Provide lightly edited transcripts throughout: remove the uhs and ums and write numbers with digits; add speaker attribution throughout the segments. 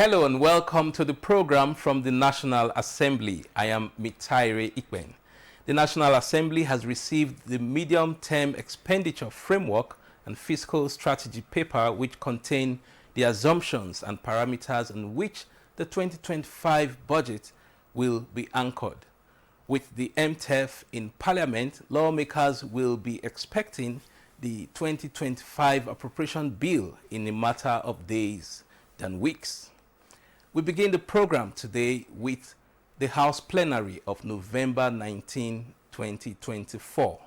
Speaker 1: Hello and welcome to the program from the National Assembly. I am Mitaire Ikwen. The National Assembly has received the medium-term expenditure framework and fiscal strategy paper which contain the assumptions and parameters on which the 2025 budget will be anchored. With the MTEF in Parliament, lawmakers will be expecting the 2025 appropriation bill in a matter of days than weeks. We begin the program today with the House Plenary of November 19, 2024.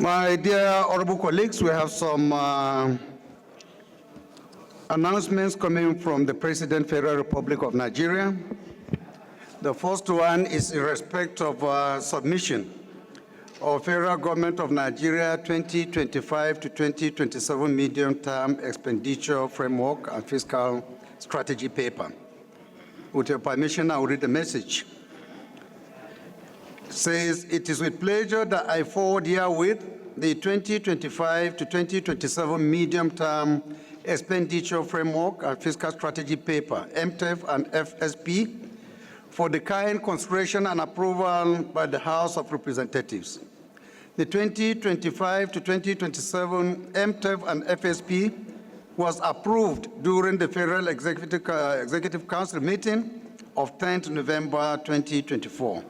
Speaker 2: My dear honorable colleagues, we have some announcements coming from the President, Federal Republic of Nigeria. The first one is in respect of submission of Federal Government of Nigeria 2025 to 2027 medium-term expenditure framework and fiscal strategy paper. With your permission, I will read the message. Says, it is with pleasure that I forward herewith the 2025 to 2027 medium-term expenditure framework and fiscal strategy paper, MTEF and FSP, for the kind consideration and approval by the House of Representatives. The 2025 to 2027 MTEF and FSP was approved during the Federal Executive Council meeting of 10th November 2024.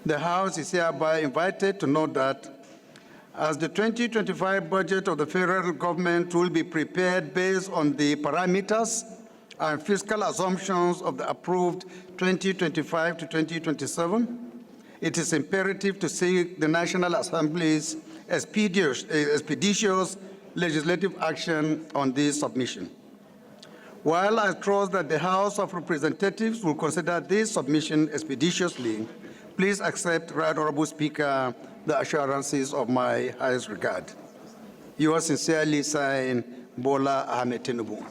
Speaker 2: The House is hereby invited to note that as the 2025 budget of the federal government will be prepared based on the parameters and fiscal assumptions of the approved 2025 to 2027, it is imperative to seek the National Assembly's expeditious legislative action on this submission. While I trust that the House of Representatives will consider this submission expeditiously, please accept, Right Honorable Speaker, the assurances of my highest regard. Yours sincerely signed, Bola Ahmed Tinubu.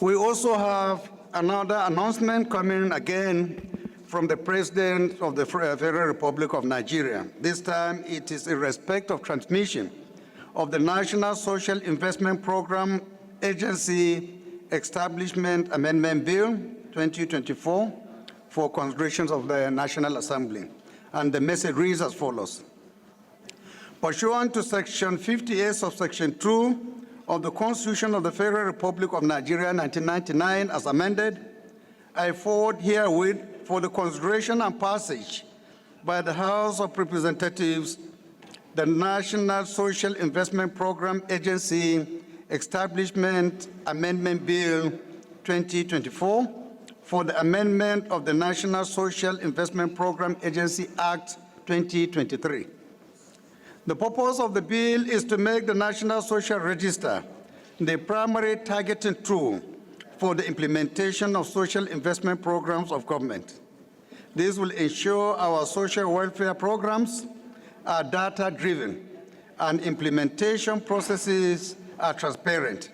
Speaker 2: We also have another announcement coming again from the President of the Federal Republic of Nigeria. This time it is in respect of transmission of the National Social Investment Program Agency Establishment Amendment Bill 2024 for considerations of the National Assembly. And the message reads as follows. Pursuant to Section 58, subsection 2 of the Constitution of the Federal Republic of Nigeria 1999 as amended, I forward herewith for the consideration and passage by the House of Representatives the National Social Investment Program Agency Establishment Amendment Bill 2024 for the amendment of the National Social Investment Program Agency Act 2023. The purpose of the bill is to make the National Social Register the primary targeting tool for the implementation of social investment programs of government. This will ensure our social welfare programs are data-driven and implementation processes are transparent,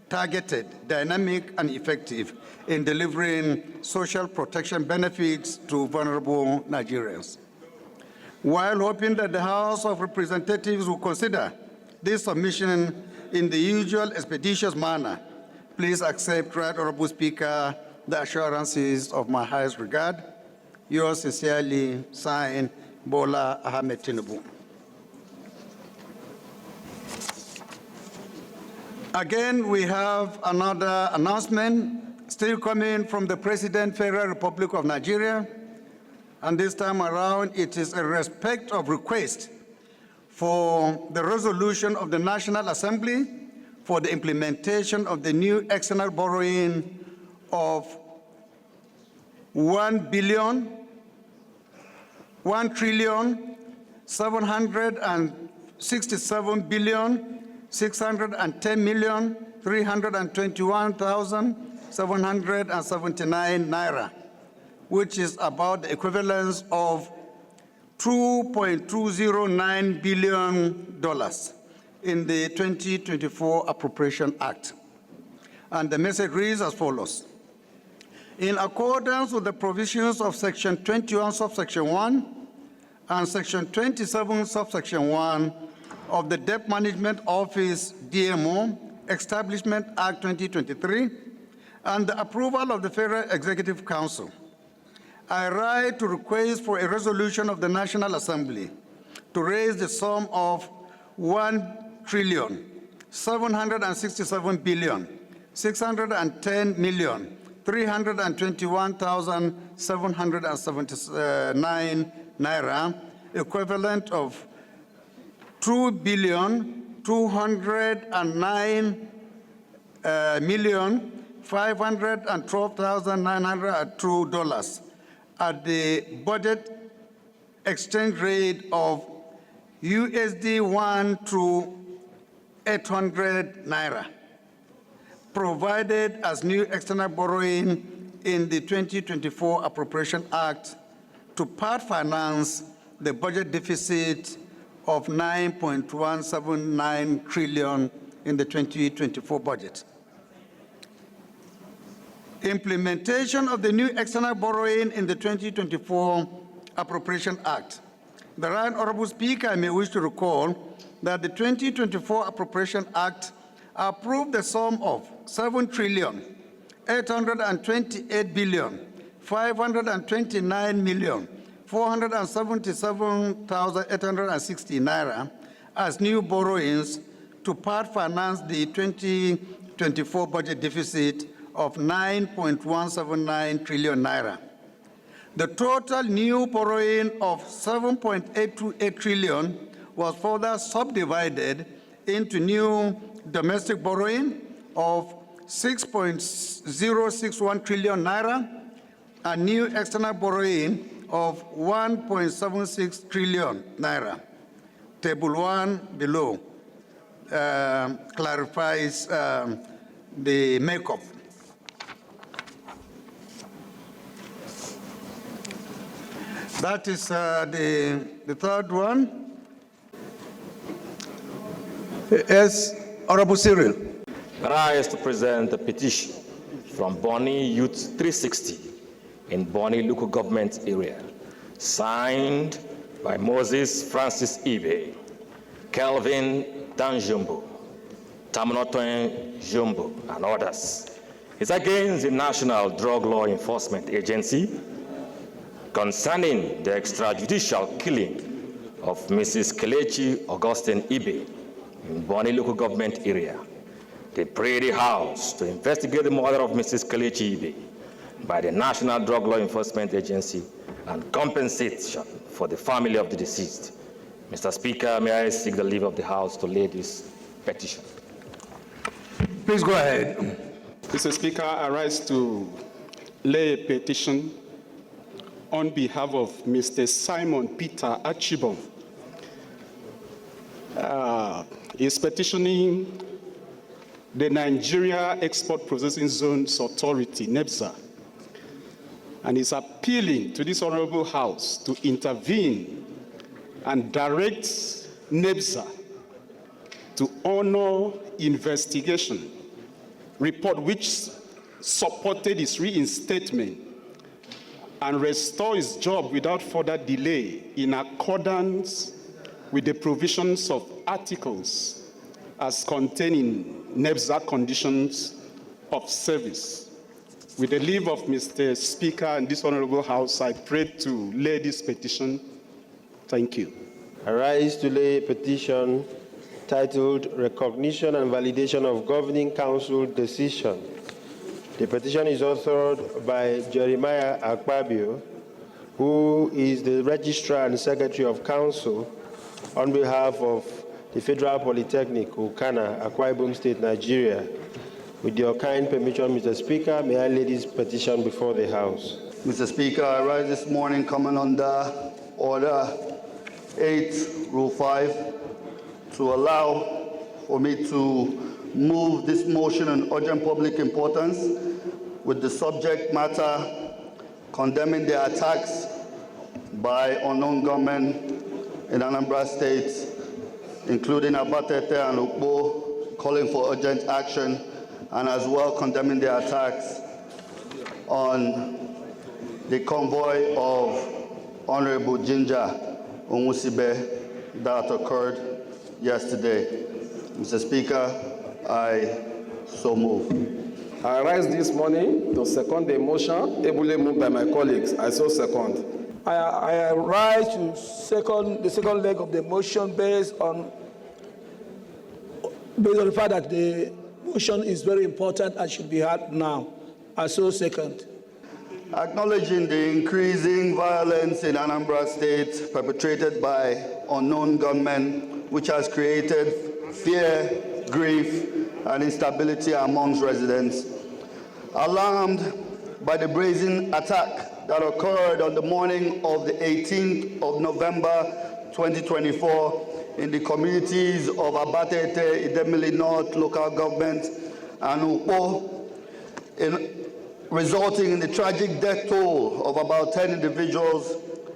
Speaker 2: targeted, dynamic, and effective in delivering social protection benefits to vulnerable Nigerians. While hoping that the House of Representatives will consider this submission in the usual expeditious manner, please accept, Right Honorable Speaker, the assurances of my highest regard. Yours sincerely, signed, Bola Ahmed Tinubu. Again, we have another announcement still coming from the President, Federal Republic of Nigeria. And this time around, it is in respect of request for the resolution of the National Assembly for the implementation of the new external borrowing of 1,767,610,610 321,779 naira, which is about the equivalence of $2.209 billion in the 2024 Appropriation Act. And the message reads as follows. In accordance with the provisions of Section 21, subsection 1, and Section 27, subsection 1 of the Debt Management Office DMO Establishment Act 2023, and the approval of the Federal Executive Council, I write to request for a resolution of the National Assembly to raise the sum of 1,767,610,321,779 naira, equivalent of 2,209,512,902 at the budget exchange rate of USD 1 to 800 naira, provided as new external borrowing in the 2024 Appropriation Act to part finance the budget deficit of 9.179 trillion in the 2024 budget. Implementation of the new external borrowing in the 2024 Appropriation Act. The Right Honorable Speaker, I may wish to recall that the 2024 Appropriation Act approved the sum of 7,828,529,477,860 naira as new borrowings to part finance the 2024 budget deficit of 9.179 trillion naira. The total new borrowing of 7.828 trillion was further subdivided into new domestic borrowing of 6.061 trillion naira and new external borrowing of 1.76 trillion naira. Table 1 below clarifies the makeup. That is the third one. Yes, Honorable Cyril.
Speaker 3: Rise to present a petition from Bonny Youth 360 in Bonny local government area, signed by Moses Francis Ibe, Kelvin Danjumbo, Tamnotoin Jumbo, and others. It's against the National Drug Law Enforcement Agency concerning the extrajudicial killing of Mrs. Kelechi Augustine Ibe in Bonny local government area. They pray the House to investigate the murder of Mrs. Kelechi Ibe by the National Drug Law Enforcement Agency and compensation for the family of the deceased. Mr. Speaker, may I seek the leave of the House to lay this petition?
Speaker 2: Please go ahead.
Speaker 4: Mr. Speaker, I rise to lay a petition on behalf of Mr. Simon Peter Achibon. Is petitioning the Nigeria Export Processing Zones Authority, NEPZA, and is appealing to this Honorable House to intervene and direct NEPZA to honor investigation report which supported its reinstatement and restore its job without further delay in accordance with the provisions of articles as contained in NEPZA conditions of service. With the leave of Mr. Speaker and this Honorable House, I pray to lay this petition. Thank you.
Speaker 5: I rise to lay a petition titled Recognition and Validation of Governing Council Decision. The petition is authored by Jeremiah Akpabio, who is the Registrar and Secretary of Council on behalf of the Federal Polytechnic, Okana, Akwa Ibom State, Nigeria. With your kind permission, Mr. Speaker, may I lay this petition before the House?
Speaker 6: Mr. Speaker, I rise this morning coming under Order 8, Rule 5, to allow for me to move this motion on urgent public importance with the subject matter condemning the attacks by unknown gunmen in Anambra State, including Abatete and Ukpo, calling for urgent action, and as well condemning the attacks on the convoy of Honorable Ginger Onwusibe that occurred yesterday. Mr. Speaker, I so move.
Speaker 7: I rise this morning to second the motion ably moved by my colleagues. I so second.
Speaker 8: I rise to second the second leg of the motion based on the fact that the motion is very important and should be heard now. I so second.
Speaker 6: Acknowledging the increasing violence in Anambra State perpetrated by unknown gunmen, which has created fear, grief, and instability amongst residents. Alarmed by the brazen attack that occurred on the morning of the 18th of November 2024 in the communities of Abatete, Idemili North local government, and Ukpo, resulting in the tragic death toll of about 10 individuals,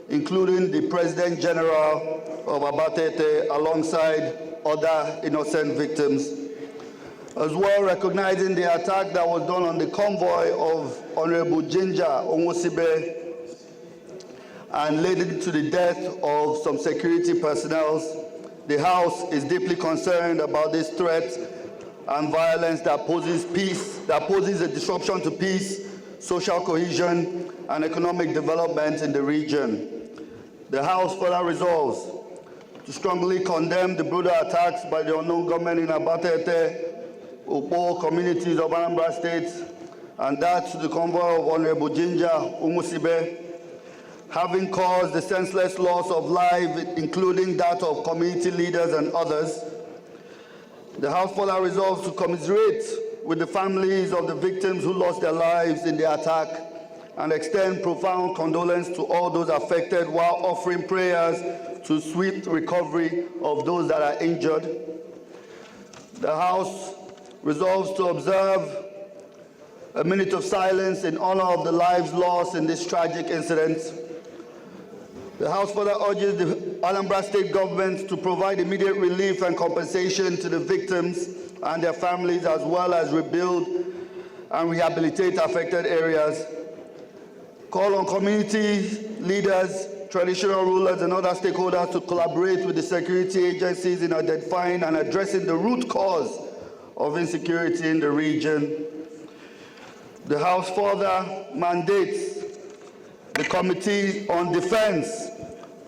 Speaker 6: including the President General of Abatete, alongside other innocent victims. As well, recognizing the attack that was done on the convoy of Honorable Ginger Onwusibe and leading to the death of some security personnel, the House is deeply concerned about this threat and violence that poses a disruption to peace, social cohesion, and economic development in the region. The House further resolves to strongly condemn the brutal attacks by the unknown gunmen in Abatete, Ukpo communities of Anambra State, and that to the convoy of Honorable Ginger Onwusibe, having caused the senseless loss of life, including that of community leaders and others. The House further resolves to commiserate with the families of the victims who lost their lives in the attack and extend profound condolence to all those affected while offering prayers to swift recovery of those that are injured. The House resolves to observe a minute of silence in honor of the lives lost in this tragic incident. The House further urges the Anambra State government to provide immediate relief and compensation to the victims and their families, as well as rebuild and rehabilitate affected areas. Call on community leaders, traditional rulers, and other stakeholders to collaborate with the security agencies in identifying and addressing the root cause of insecurity in the region. The House further mandates the Committee on Defense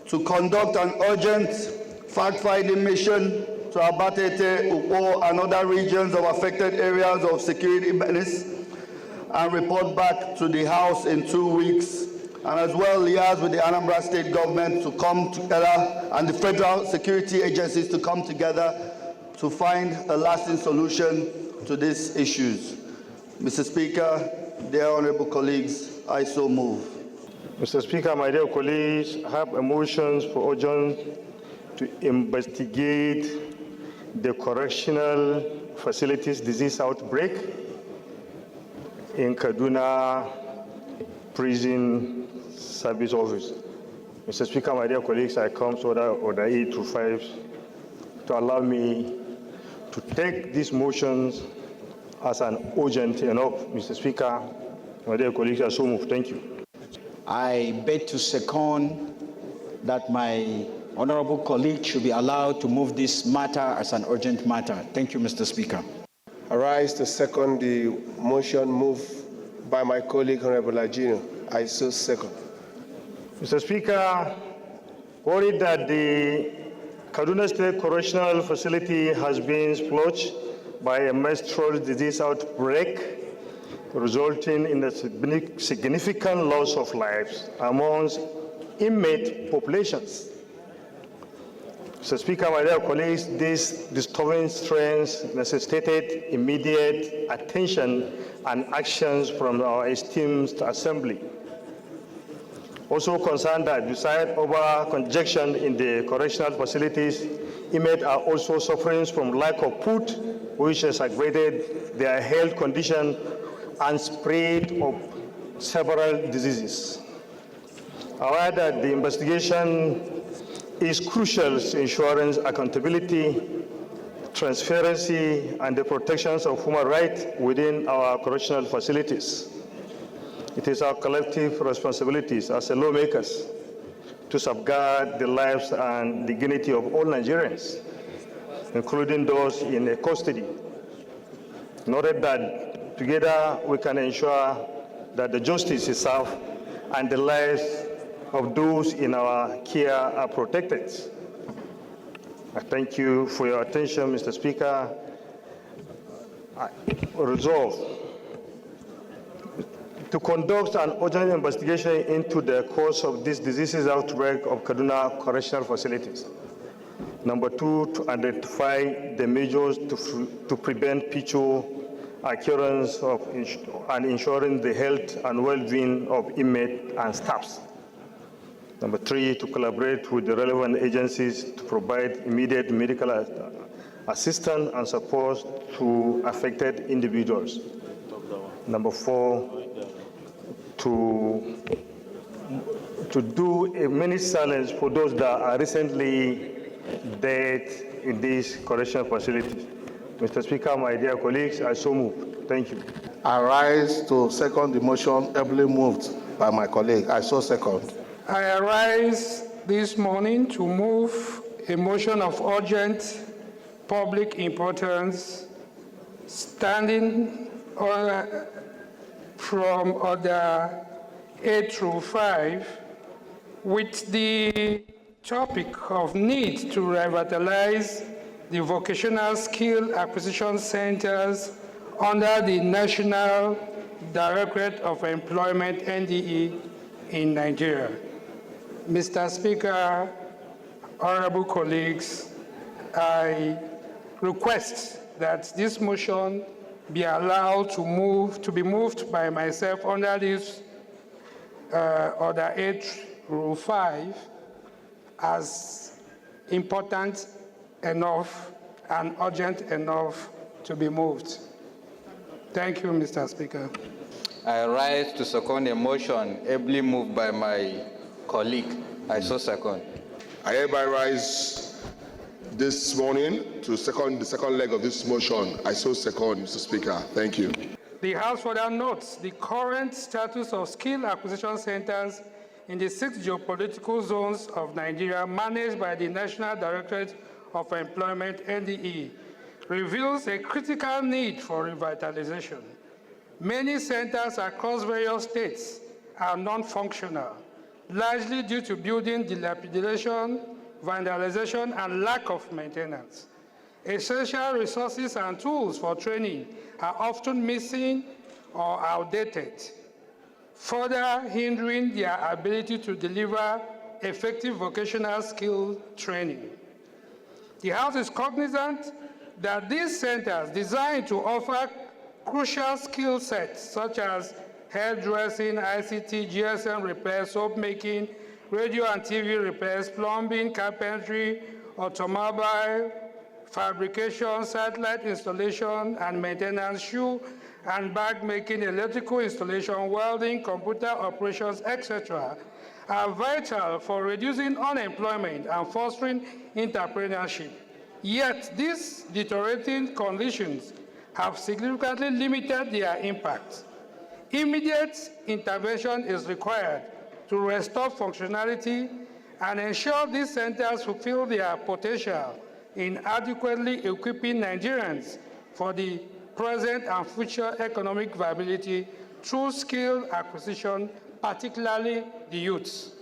Speaker 6: to conduct an urgent fact-finding mission to Abatete, Ukpo, and other regions of affected areas of security menace and report back to the House in 2 weeks, and as well liaise with the Anambra State government to come together and the federal security agencies to come together to find a lasting solution to these issues. Mr. Speaker, dear honorable colleagues, I so move.
Speaker 3: Mr. Speaker, my dear colleagues, I have a motion for urgent to investigate the correctional facilities disease outbreak in Kaduna Prison Service Office. Mr. Speaker, my dear colleagues, I come to order 825 to allow me to take these motions as an urgent enough. Mr. Speaker, my dear colleagues, I so move. Thank you.
Speaker 9: I beg to second that my honorable colleague should be allowed to move this matter as an urgent matter. Thank you, Mr. Speaker.
Speaker 5: I rise to second the motion moved by my colleague, Honorable Agino. I so second.
Speaker 3: Mr. Speaker, worried that the Kaduna State Correctional Facility has been splotched by a menstrual disease outbreak, resulting in a significant loss of lives amongst inmate populations. Mr. Speaker, my dear colleagues, these disturbing trends necessitated immediate attention and actions from our esteemed Assembly. Also concerned that beside over congestion in the correctional facilities, inmates are also suffering from lack of food, which has aggravated their health condition and spread of several diseases. Aware that the investigation is crucial to ensuring accountability, transparency, and the protections of human rights within our correctional facilities. It is our collective responsibilities as lawmakers to safeguard the lives and dignity of all Nigerians, including those in custody, in order that together we can ensure that the justice is served and the lives of those in our care are protected. I thank you for your attention, Mr. Speaker. I resolve to conduct an urgent investigation into the cause of this diseases outbreak of Kaduna correctional facilities. Number 2, to identify the measures to prevent future occurrence of and ensuring the health and well-being of inmates and staffs. Number 3, to collaborate with the relevant agencies to provide immediate medical assistance and support to affected individuals. Number 4, to do a minute silence for those that are recently dead in these correctional facilities. Mr. Speaker, my dear colleagues, I so move. Thank you.
Speaker 10: I rise to second the motion ably moved by my colleague. I so second.
Speaker 11: I arise this morning to move a motion of urgent public importance standing from Order 8 through 5 with the topic of need to revitalize the vocational skill acquisition centers under the National Directorate of Employment, NTA, in Nigeria. Mr. Speaker, honorable colleagues, I request that this motion be allowed to be moved by myself under this Order 8 Rule 5 as important enough and urgent enough to be moved. Thank you, Mr. Speaker.
Speaker 12: I rise to second a motion ably moved by my colleague. I so second.
Speaker 13: I hereby rise this morning to second the second leg of this motion. I so second, Mr. Speaker. Thank you.
Speaker 11: The House further notes the current status of skill acquisition centers in the 6 geopolitical zones of Nigeria managed by the National Directorate of Employment, NDE, reveals a critical need for revitalization. Many centers across various states are non-functional, largely due to building dilapidation, vandalization, and lack of maintenance. Essential resources and tools for training are often missing or outdated, further hindering their ability to deliver effective vocational skill training. The House is cognizant that these centers designed to offer crucial skill sets such as hairdressing, ICT, GSM repair, soap making, radio and TV repairs, plumbing, carpentry, automobile, fabrication, satellite installation and maintenance, shoe and bag making, electrical installation, welding, computer operations, etc., are vital for reducing unemployment and fostering entrepreneurship. Yet these deteriorating conditions have significantly limited their impact. Immediate intervention is required to restore functionality and ensure these centers fulfill their potential in adequately equipping Nigerians for the present and future economic viability through skill acquisition, particularly the youths.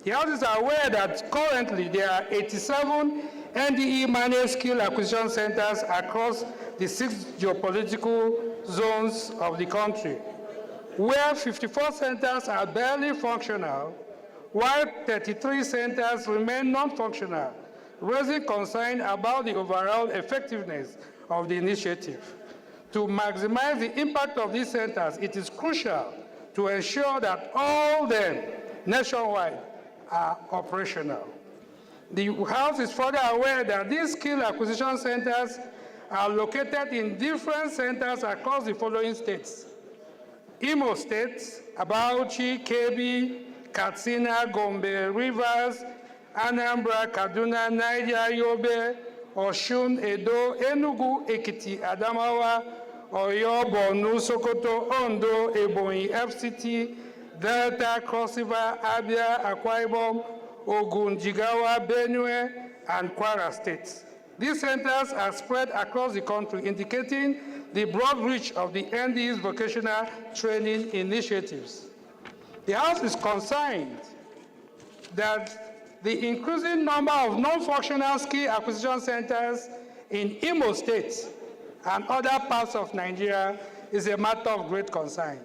Speaker 11: The House is aware that currently there are 87 NDE managed skill acquisition centers across the 6 geopolitical zones of the country, where 54 centers are barely functional, while 33 centers remain non-functional, raising concern about the overall effectiveness of the initiative. To maximize the impact of these centers, it is crucial to ensure that all of them nationwide are operational. The House is further aware that these skill acquisition centers are located in different centers across the following states: Imo State, Bauchi, Kebbi, Katsina, Gombe, Rivers, Anambra, Kaduna, Niger, Yobe, Osun, Edo, Enugu, Ekiti, Adamawa, Oyo, Borno, Sokoto, Ondo, Ebonyi, FCT, Delta, Cross River, Abia, Akwa Ibom, Ogun, Jigawa, Benue, and Kwara states. These centers are spread across the country, indicating the broad reach of the NDE's vocational training initiatives. The House is concerned that the increasing number of non-functional skill acquisition centers in Imo State and other parts of Nigeria is a matter of great concern.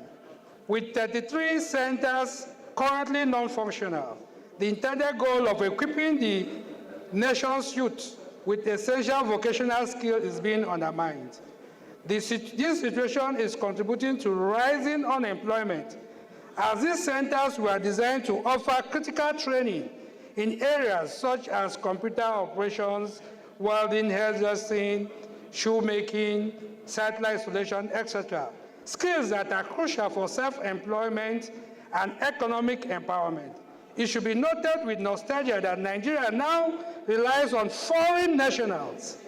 Speaker 11: With 33 centers currently non-functional, the intended goal of equipping the nation's youth with essential vocational skills is being undermined. This situation is contributing to rising unemployment, as these centers were designed to offer critical training in areas such as computer operations, welding, hairdressing, shoemaking, satellite installation, etc. Skills that are crucial for self-employment and economic empowerment. It should be noted with nostalgia that Nigeria now relies on foreign nationals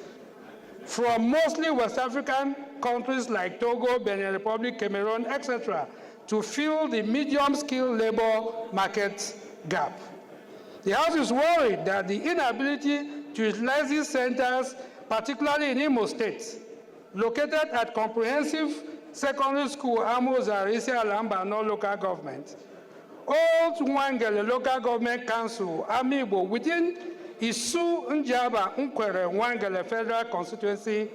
Speaker 11: from mostly West African countries like Togo, Benin Republic, Cameroon, etc., to fill the medium-skilled labor market gap. The House is worried that the inability to utilize these centers, particularly in Imo State, located at Comprehensive Secondary School, Amuza, Risia, Lambano local government, Old Nwangele Local Government Council, Amibo, within Isu, Njaba, Nkwere, Nwangele Federal Constituency,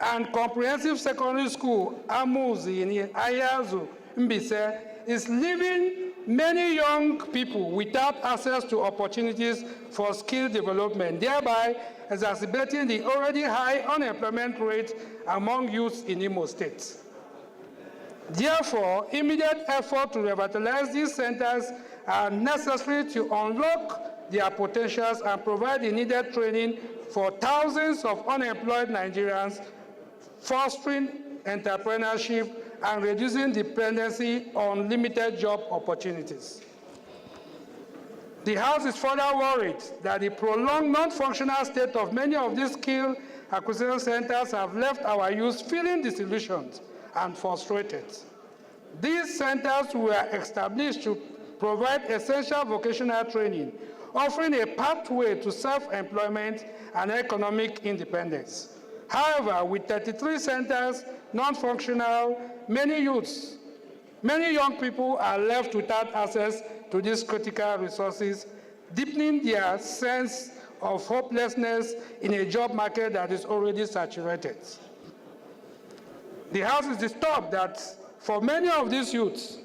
Speaker 11: and Comprehensive Secondary School, Amuzi, in Ayazu, Mbise, is leaving many young people without access to opportunities for skill development, thereby exacerbating the already high unemployment rate among youths in Imo State. Therefore, immediate efforts to revitalize these centers are necessary to unlock their potentials and provide the needed training for thousands of unemployed Nigerians, fostering entrepreneurship and reducing dependency on limited job opportunities. The House is further worried that the prolonged non-functional state of many of these skill acquisition centers have left our youth feeling disillusioned and frustrated. These centers were established to provide essential vocational training, offering a pathway to self-employment and economic independence. However, with 33 centers non-functional, many young people are left without access to these critical resources, deepening their sense of hopelessness in a job market that is already saturated. The House is disturbed that for many of these youths,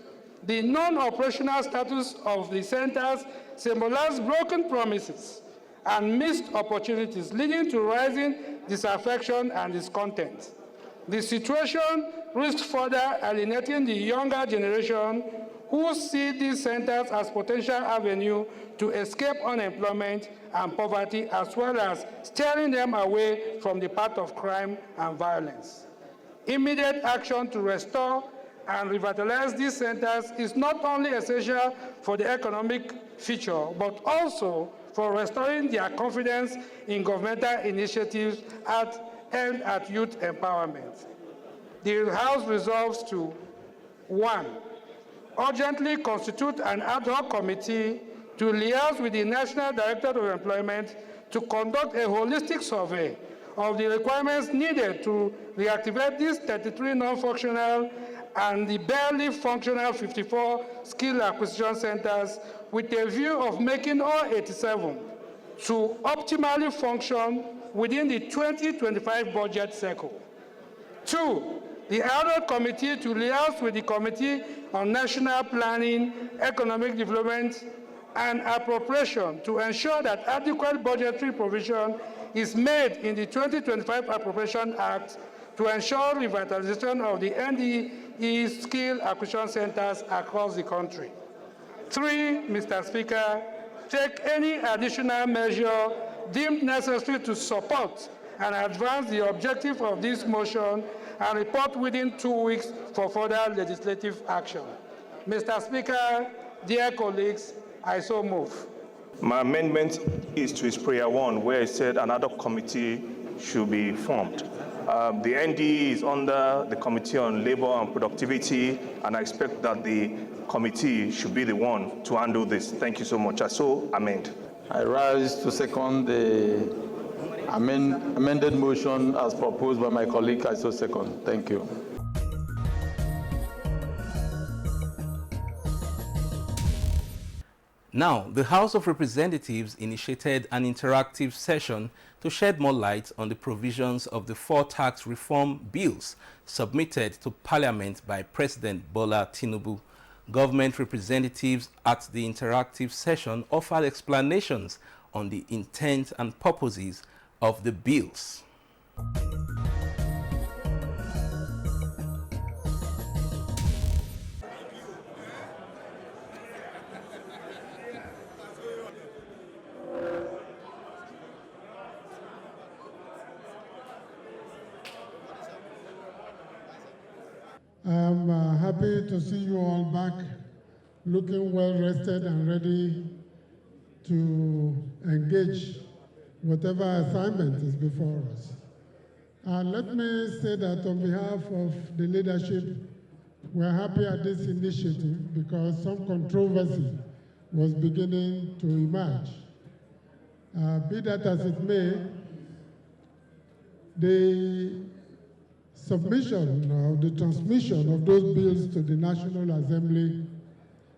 Speaker 11: the non-operational status of the centers symbolizes broken promises and missed opportunities, leading to rising disaffection and discontent. The situation risks further alienating the younger generation who see these centers as potential avenue to escape unemployment and poverty, as well as steering them away from the path of crime and violence. Immediate action to restore and revitalize these centers is not only essential for the economic future, but also for restoring their confidence in governmental initiatives aimed at youth empowerment. The House resolves to, 1, urgently constitute an ad hoc committee to liaise with the National Directorate of Employment to conduct a holistic survey of the requirements needed to reactivate these 33 non-functional and the barely functional 54 skill acquisition centers, with a view of making all 87 to optimally function within the 2025 budget cycle. 2, the ad hoc committee to liaise with the Committee on National Planning, Economic Development, and Appropriation to ensure that adequate budgetary provision is made in the 2025 Appropriation Act to ensure revitalization of the NDE skill acquisition centers across the country. 3, Mr. Speaker, take any additional measure deemed necessary to support and advance the objective of this motion and report within 2 weeks for further legislative action. Mr. Speaker, dear colleagues, I so move.
Speaker 14: My amendment is to his prayer 1, where it said another committee should be formed. The NDE is under the Committee on Labor and Productivity, and I expect that the committee should be the one to handle this. Thank you so much. I so amend.
Speaker 7: I rise to second the amended motion as proposed by my colleague. I so second. Thank you.
Speaker 1: Now, the House of Representatives initiated an interactive session to shed more light on the provisions of the 4 tax reform bills submitted to Parliament by President Bola Tinubu. Government representatives at the interactive session offered explanations on the intent and purposes of the bills.
Speaker 15: I'm happy to see you all back, looking well rested and ready to engage whatever assignment is before us. Let me say that on behalf of the leadership, we're happy at this initiative because some controversy was beginning to emerge. Be that as it may, the submission or the transmission of those bills to the National Assembly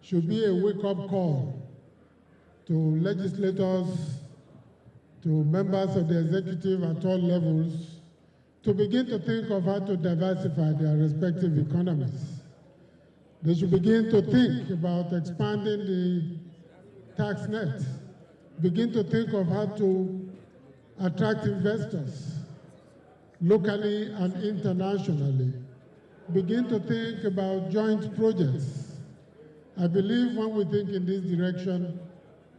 Speaker 15: should be a wake-up call to legislators, to members of the executive at all levels, to begin to think of how to diversify their respective economies. They should begin to think about expanding the tax net, begin to think of how to attract investors, locally and internationally, begin to think about joint projects. I believe when we think in this direction,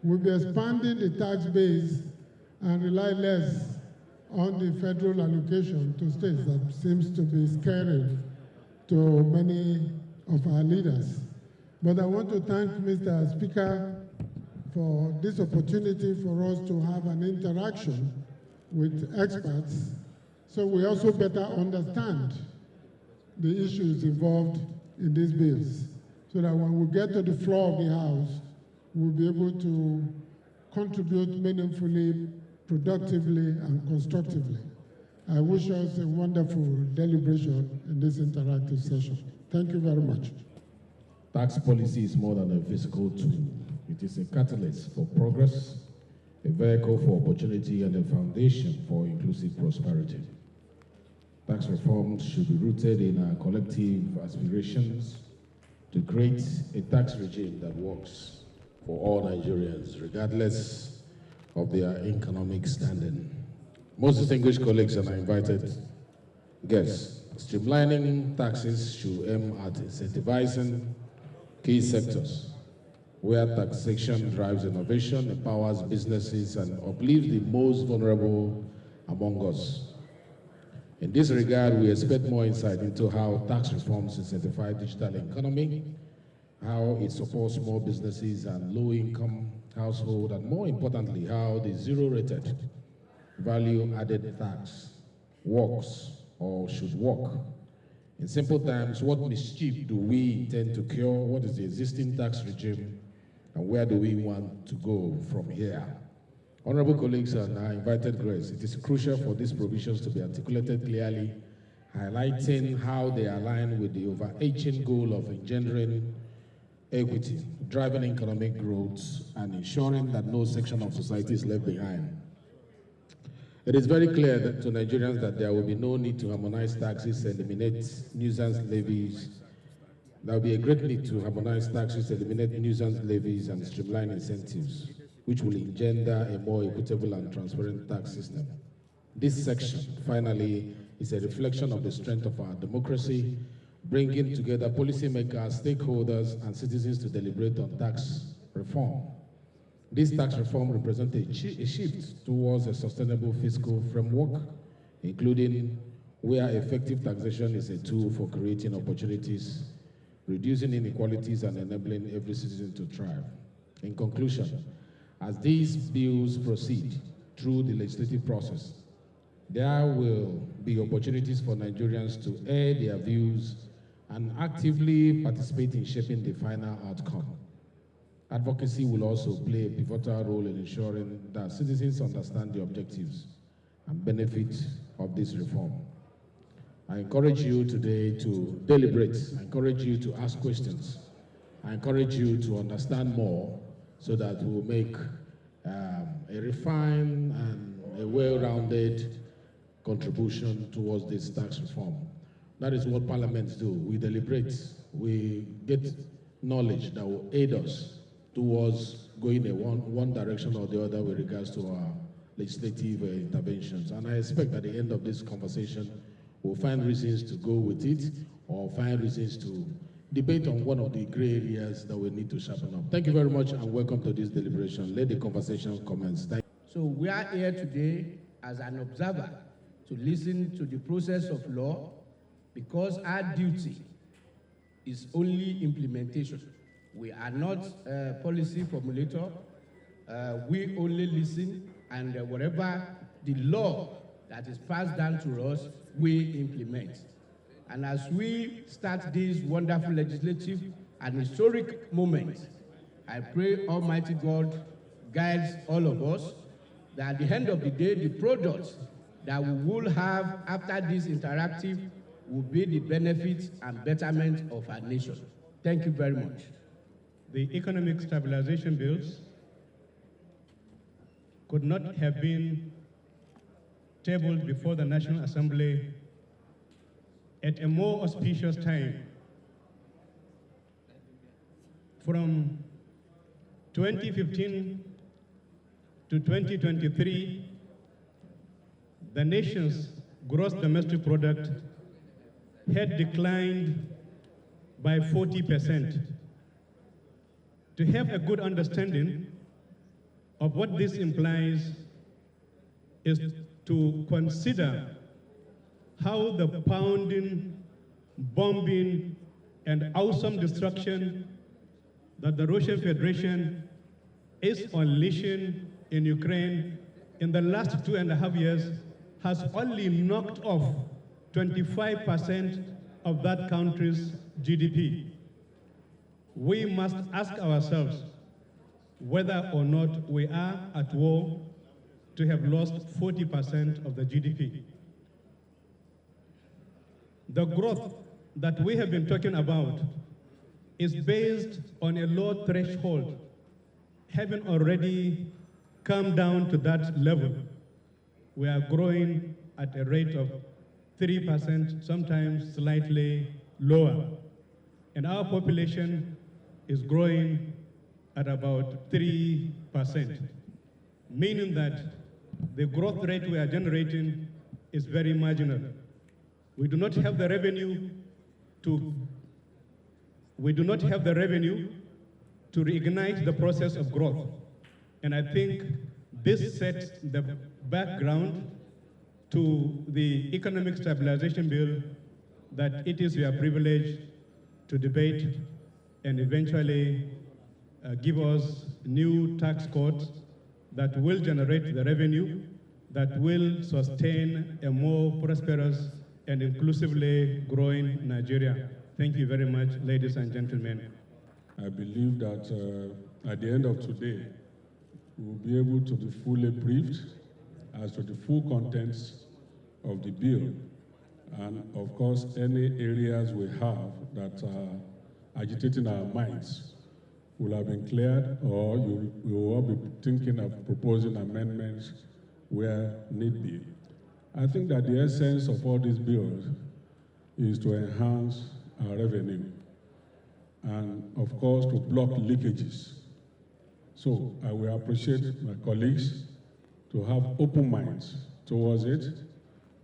Speaker 15: we'll be expanding the tax base and rely less on the federal allocation to states that seems to be scary to many of our leaders. But I want to thank Mr. Speaker for this opportunity for us to have an interaction with experts so we also better understand the issues involved in these bills, so that when we get to the floor of the House, we'll be able to contribute meaningfully, productively, and constructively. I wish us a wonderful deliberation in this interactive session. Thank you very much.
Speaker 16: Tax policy is more than a fiscal tool. It is a catalyst for progress, a vehicle for opportunity, and a foundation for inclusive prosperity. Tax reforms should be rooted in our collective aspirations to create a tax regime that works for all Nigerians, regardless of their economic standing. Most distinguished colleagues and our invited guests, streamlining taxes should aim at incentivizing key sectors where taxation drives innovation, empowers businesses, and uplifts the most vulnerable among us. In this regard, we expect more insight into how tax reforms incentivize digital economy, how it supports small businesses and low-income households, and more importantly, how the zero-rated value-added tax works or should work. In simple terms, what mischief do we intend to cure? What is the existing tax regime? And where do we want to go from here? Honorable colleagues and our invited guests, it is crucial for these provisions to be articulated clearly, highlighting how they align with the overarching goal of engendering equity, driving economic growth, and ensuring that no section of society is left behind. It is very clear to Nigerians that there will be no need to harmonize taxes, eliminate nuisance levies. There will be a great need to harmonize taxes, eliminate nuisance levies, and streamline incentives, which will engender a more equitable and transparent tax system. This section, finally, is a reflection of the strength of our democracy, bringing together policymakers, stakeholders, and citizens to deliberate on tax reform. This tax reform represents a shift towards a sustainable fiscal framework, including where effective taxation is a tool for creating opportunities, reducing inequalities, and enabling every citizen to thrive. In conclusion, as these bills proceed through the legislative process, there will be opportunities for Nigerians to air their views and actively participate in shaping the final outcome. Advocacy will also play a pivotal role in ensuring that citizens understand the objectives and benefits of this reform. I encourage you today to deliberate. I encourage you to ask questions. I encourage you to understand more so that we'll make a refined and a well-rounded contribution towards this tax reform. That is what parliaments do. We deliberate. We get knowledge that will aid us towards going in one direction or the other with regards to our legislative interventions. And I expect at the end of this conversation, we'll find reasons to go with it or find reasons to debate on one of the gray areas that we need to sharpen up. Thank you very much and welcome to this deliberation. Let the conversation commence.
Speaker 17: So we are here today as an observer to listen to the process of law because our duty is only implementation. We are not a policy formulator. We only listen, and whatever the law that is passed down to us, we implement. And as we start this wonderful legislative and historic moment, I pray Almighty God guides all of us, that at the end of the day, the product that we will have after this interactive will be the benefit and betterment of our nation. Thank you very much.
Speaker 18: The economic stabilization bills could not have been tabled before the National Assembly at a more auspicious time. From 2015 to 2023, the nation's gross domestic product had declined by 40%. To have a good understanding of what this implies is to consider how the pounding, bombing, and awesome destruction that the Russian Federation is unleashing in Ukraine in the last 2.5 years has only knocked off 25% of that country's GDP. We must ask ourselves whether or not we are at war to have lost 40% of the GDP. The growth that we have been talking about is based on a low threshold, having already come down to that level. We are growing at a rate of 3%, sometimes slightly lower. And our population is growing at about 3%, meaning that the growth rate we are generating is very marginal. We do not have the revenue to reignite the process of growth. And I think this sets the background to the economic stabilization bill that it is your privilege to debate and eventually give us new tax codes that will generate the revenue that will sustain a more prosperous and inclusively growing Nigeria. Thank you very much, ladies and gentlemen.
Speaker 15: I believe that at the end of today, we'll be able to be fully briefed as to the full contents of the bill. And of course, any areas we have that are agitating our minds will have been cleared, or we will all be thinking of proposing amendments where need be. I think that the essence of all these bills is to enhance our revenue and, of course, to block leakages. So I will appreciate my colleagues to have open minds towards it.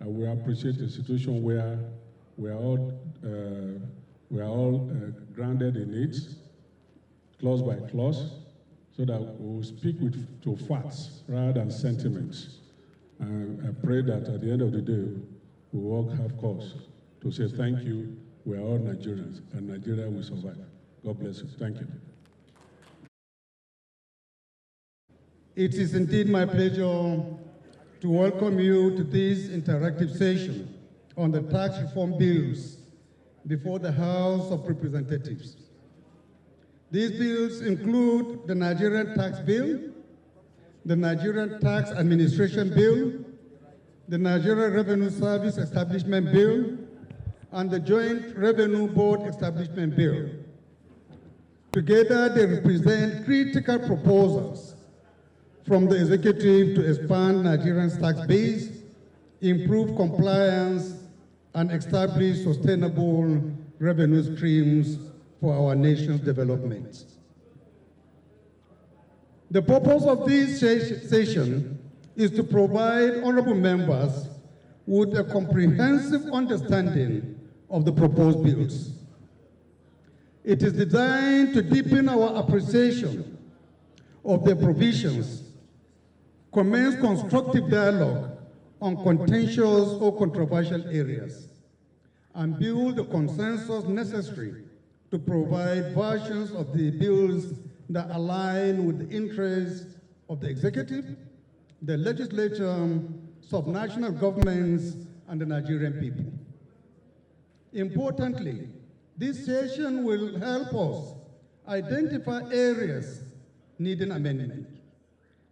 Speaker 15: I will appreciate a situation where we are all grounded in it, clause by clause, so that we will speak to facts rather than sentiments. And I pray that at the end of the day, we will all have cause to say thank you. We are all Nigerians, and Nigeria will survive. God bless you. Thank you.
Speaker 19: It is indeed my pleasure to welcome you to this interactive session on the tax reform bills before the House of Representatives. These bills include the Nigerian Tax Bill, the Nigerian Tax Administration Bill, the Nigerian Revenue Service Establishment Bill, and the Joint Revenue Board Establishment Bill. Together, they represent critical proposals from the executive to expand Nigeria's tax base, improve compliance, and establish sustainable revenue streams for our nation's development. The purpose of this session is to provide honorable members with a comprehensive understanding of the proposed bills. It is designed to deepen our appreciation of the provisions, commence constructive dialogue on contentious or controversial areas, and build the consensus necessary to provide versions of the bills that align with the interests of the executive, the legislature, subnational governments, and the Nigerian people. Importantly, this session will help us identify areas needing amendment,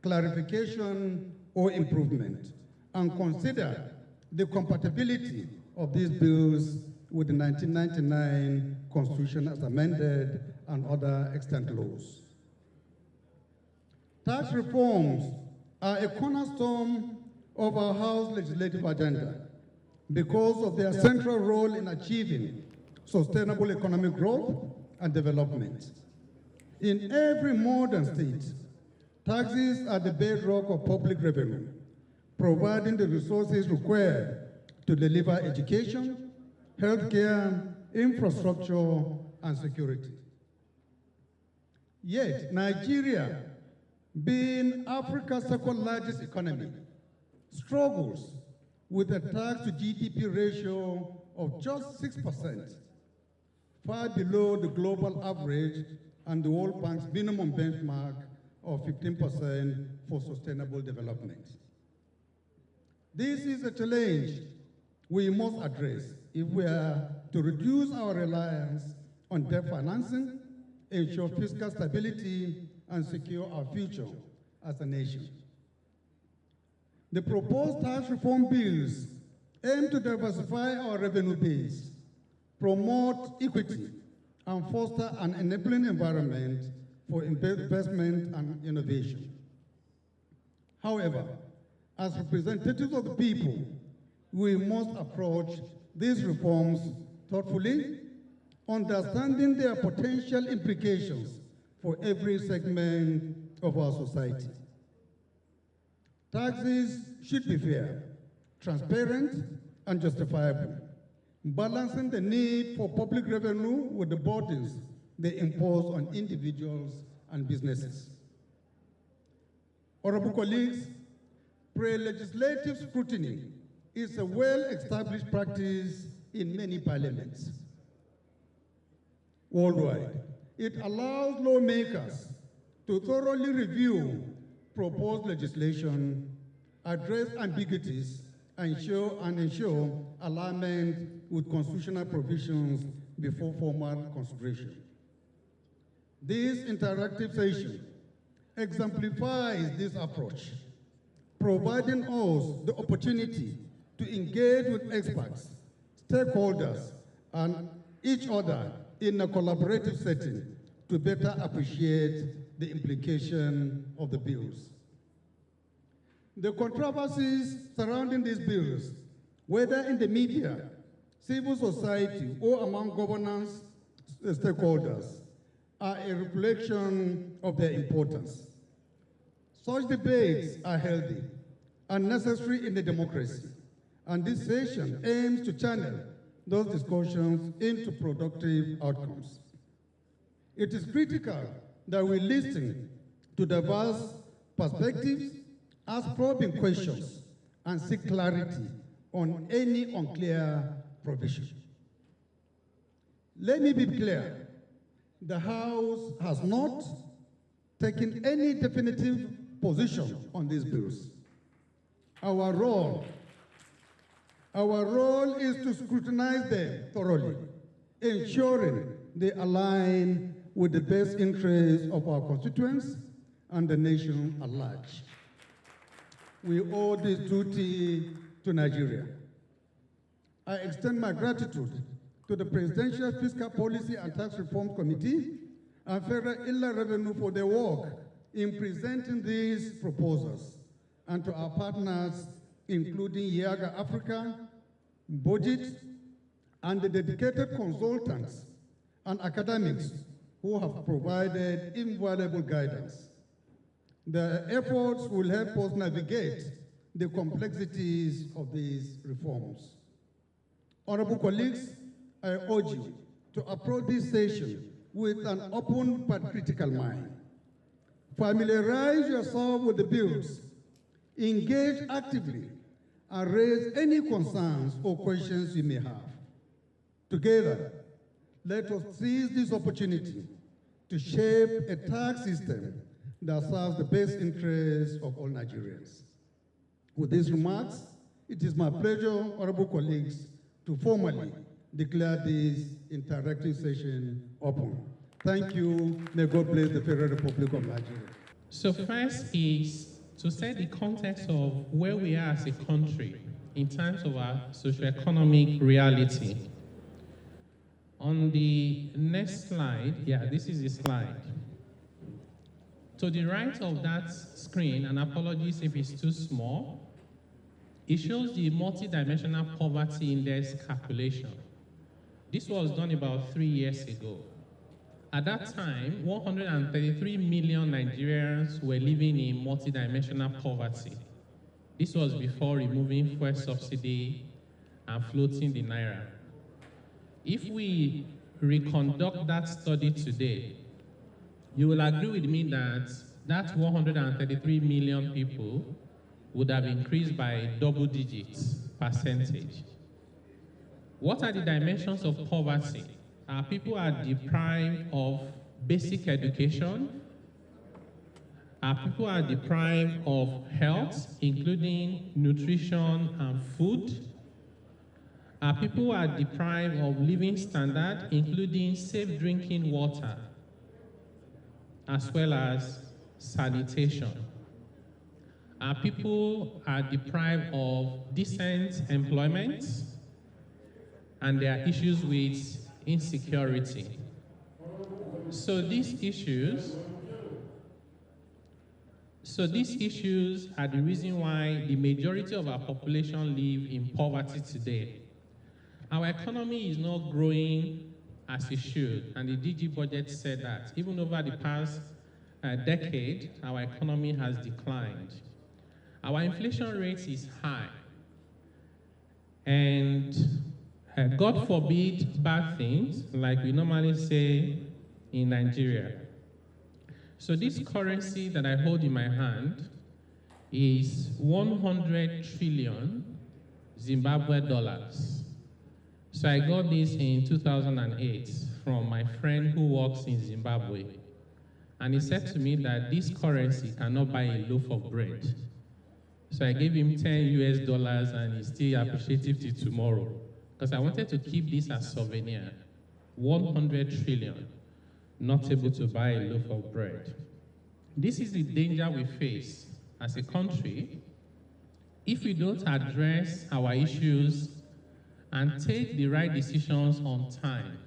Speaker 19: clarification, or improvement, and consider the compatibility of these bills with the 1999 Constitution as amended and other extant laws. Tax reforms are a cornerstone of our House legislative agenda because of their central role in achieving sustainable economic growth and development. In every modern state, taxes are the bedrock of public revenue, providing the resources required to deliver education, healthcare, infrastructure, and security. Yet, Nigeria, being Africa's second largest economy, struggles with a tax to GDP ratio of just 6%, far below the global average and the World Bank's minimum benchmark of 15% for sustainable development. This is a challenge we must address if we are to reduce our reliance on debt financing, ensure fiscal stability, and secure our future as a nation. The proposed tax reform bills aim to diversify our revenue base, promote equity, and foster an enabling environment for investment and innovation. However, as representatives of the people, we must approach these reforms thoughtfully, understanding their potential implications for every segment of our society. Taxes should be fair, transparent, and justifiable, balancing the need for public revenue with the burdens they impose on individuals and businesses. Honorable colleagues, pre-legislative scrutiny is a well-established practice in many parliaments worldwide. It allows lawmakers to thoroughly review proposed legislation, address ambiguities, and ensure alignment with constitutional provisions before formal consideration. This interactive session exemplifies this approach, providing us the opportunity to engage with experts, stakeholders, and each other in a collaborative setting to better appreciate the implication of the bills. The controversies surrounding these bills, whether in the media, civil society, or among governance stakeholders, are a reflection of their importance. Such debates are healthy and necessary in a democracy, and this session aims to channel those discussions into productive outcomes. It is critical that we listen to diverse perspectives, ask probing questions, and seek clarity on any unclear provision. Let me be clear. The House has not taken any definitive position on these bills. Our role is to scrutinize them thoroughly, ensuring they align with the best interests of our constituents and the nation at large. We owe this duty to Nigeria. I extend my gratitude to the Presidential Fiscal Policy and Tax Reform Committee and Federal Inland Revenue for their work in presenting these proposals, and to our partners, including Yaga Africa, Budget, and the dedicated consultants and academics who have provided invaluable guidance. Their efforts will help us navigate the complexities of these reforms. Honorable colleagues, I urge you to approach this session with an open but critical mind. Familiarize yourself with the bills, engage actively, and raise any concerns or questions you may have. Together, let us seize this opportunity to shape a tax system that serves the best interests of all Nigerians. With these remarks, it is my pleasure, honorable colleagues, to formally declare this interactive session open. Thank you. May God bless the Federal Republic of Nigeria.
Speaker 20: So first is to set the context of where we are as a country in terms of our socioeconomic reality. On the next slide, this is the slide. To the right of that screen, and apologies if it's too small, it shows the multidimensional poverty index calculation. This was done about 3 years ago. At that time, 133 million Nigerians were living in multidimensional poverty. This was before removing fuel subsidy and floating the naira. If we reconduct that study today, you will agree with me that that 133 million people would have increased by double-digit percentage. What are the dimensions of poverty? Our people are deprived of basic education. Our people are deprived of health, including nutrition and food. Our people are deprived of living standard, including safe drinking water, as well as sanitation. Our people are deprived of decent employment, and there are issues with insecurity. So these issues are the reason why the majority of our population live in poverty today. Our economy is not growing as it should, and the DG budget said that. Even over the past decade, our economy has declined. Our inflation rate is high, and God forbid bad things, like we normally say in Nigeria. So this currency that I hold in my hand is 100 trillion Zimbabwe dollars. So I got this in 2008 from my friend who works in Zimbabwe. And he said to me that this currency cannot buy a loaf of bread. So I gave him $10 US, and he's still appreciative till tomorrow. Because I wanted to keep this as souvenir. 100 trillion, not able to buy a loaf of bread. This is the danger we face as a country if we don't address our issues and take the right decisions on time.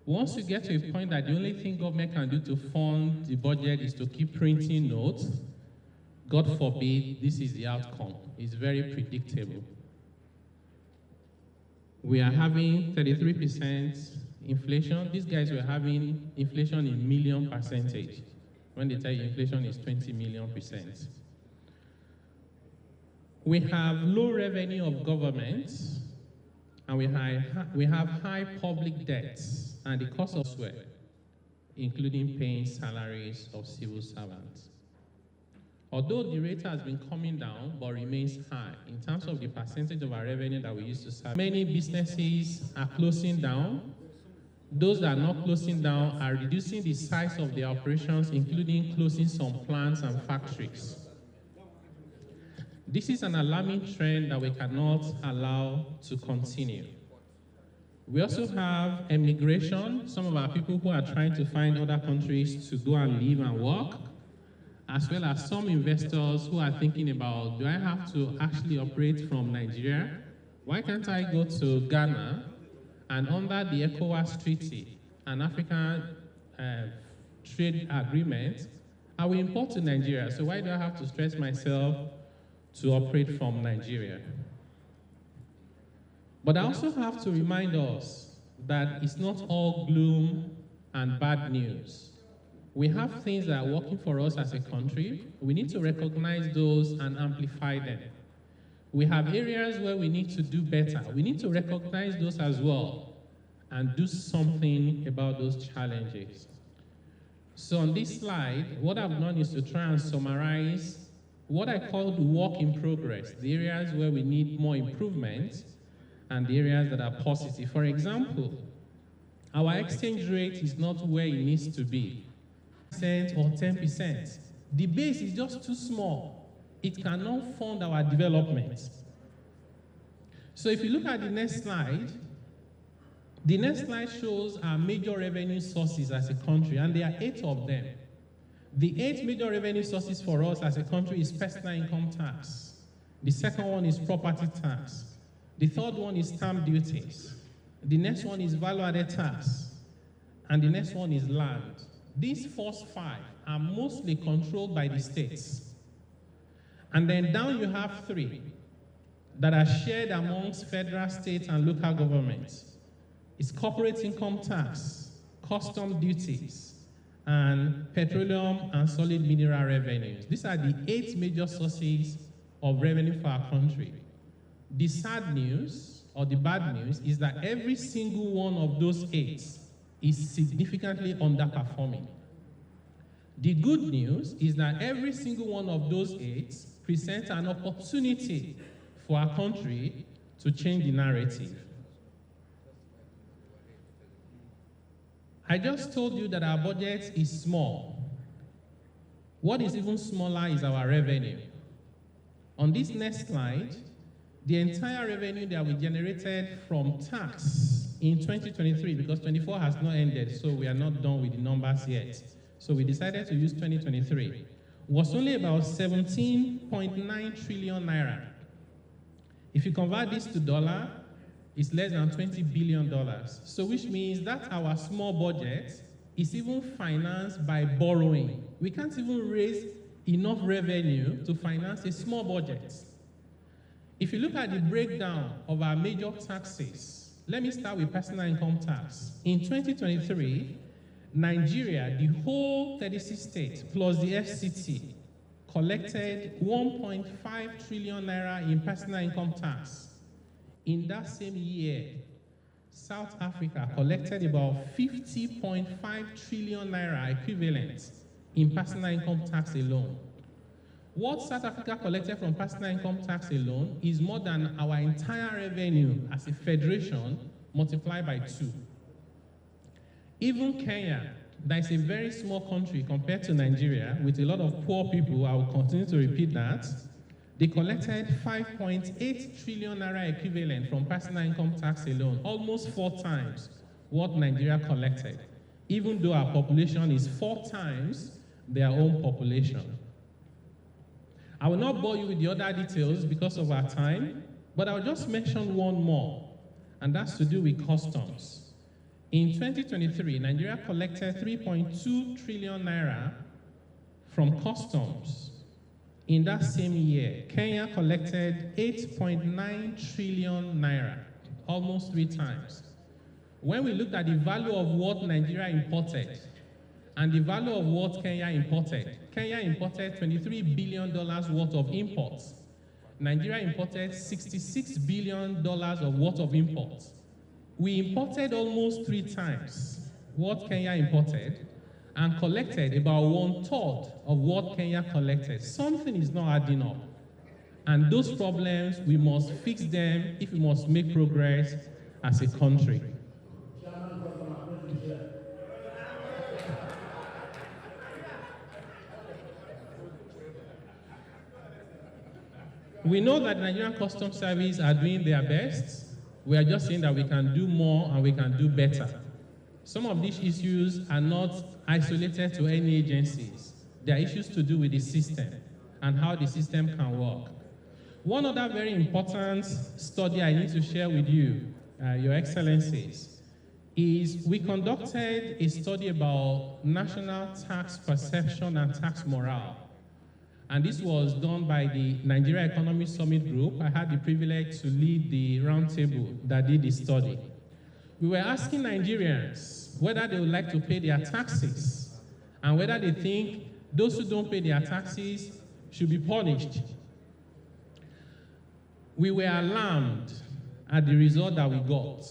Speaker 20: Once you get to a point that the only thing government can do to fund the budget is to keep printing notes, God forbid, this is the outcome. It's very predictable. We are having 33% inflation. These guys were having inflation in million percentage, when they tell you inflation is 20 million %. We have low revenue of government, and we have high public debts, and the cost of sweat. including paying salaries of civil servants. Although the rate has been coming down but remains high in terms of the percentage of our revenue that we use to serve, many businesses are closing down. Those that are not closing down are reducing the size of their operations, including closing some plants and factories. This is an alarming trend that we cannot allow to continue. We also have immigration, some of our people who are trying to find other countries to go and live and work, as well as some investors who are thinking about, do I have to actually operate from Nigeria? Why can't I go to Ghana and under the ECOWAS Treaty, an African trade agreement, I will import to Nigeria, so why do I have to stress myself to operate from Nigeria? But I also have to remind us that it's not all gloom and bad news. We have things that are working for us as a country. We need to recognize those and amplify them. We have areas where we need to do better. We need to recognize those as well and do something about those challenges. So on this slide, what I've done is to try and summarize what I call the work in progress, the areas where we need more improvement and the areas that are positive. For example, our exchange rate is not where it needs to be, 10% or 10%. The base is just too small. It cannot fund our development. So if you look at the next slide shows our major revenue sources as a country, and there are 8 of them. The 8 major revenue sources for us as a country is personal income tax. The second one is property tax. The third one is stamp duties. The next one is value-added tax. And the next one is land. These first 5 are mostly controlled by the states. And then down you have 3 that are shared amongst federal, state, and local governments. It's corporate income tax, custom duties, and petroleum and solid mineral revenues. These are the 8 major sources of revenue for our country. The sad news, or the bad news, is that every single one of those 8 is significantly underperforming. The good news is that every single one of those 8 presents an opportunity for our country to change the narrative. I just told you that our budget is small. What is even smaller is our revenue. On this next slide, the entire revenue that we generated from tax in 2023, because 24 has not ended, so we are not done with the numbers yet. So we decided to use 2023, was only about 17.9 trillion naira. If you convert this to dollar, it's less than $20 billion. So which means that our small budget is even financed by borrowing. We can't even raise enough revenue to finance a small budget. If you look at the breakdown of our major taxes, let me start with personal income tax. In 2023, Nigeria, the whole 36 states plus the FCT, collected 1.5 trillion naira in personal income tax. In that same year, South Africa collected about 50.5 trillion naira equivalent in personal income tax alone. What South Africa collected from personal income tax alone is more than our entire revenue as a federation multiplied by 2. Even Kenya, that is a very small country compared to Nigeria, with a lot of poor people, I will continue to repeat that, they collected 5.8 trillion naira equivalent from personal income tax alone, almost 4 times what Nigeria collected, even though our population is 4 times their own population. I will not bore you with the other details because of our time, but I'll just mention one more, and that's to do with customs. In 2023, Nigeria collected 3.2 trillion naira from customs. In that same year, Kenya collected 8.9 trillion naira, almost 3 times. When we looked at the value of what Nigeria imported and the value of what Kenya imported $23 billion worth of imports. Nigeria imported $66 billion of worth of imports. We imported almost 3 times what Kenya imported, and collected about 1/3 of what Kenya collected. Something is not adding up. And those problems, we must fix them if we must make progress as a country. We know that the Nigerian Customs Service are doing their best. We are just saying that we can do more and we can do better. Some of these issues are not isolated to any agencies. They are issues to do with the system and how the system can work. One other very important study I need to share with you, Your Excellencies, is we conducted a study about national tax perception and tax morale. And this was done by the Nigeria Economy Summit Group. I had the privilege to lead the roundtable that did the study. We were asking Nigerians whether they would like to pay their taxes and whether they think those who don't pay their taxes should be punished. We were alarmed at the result that we got.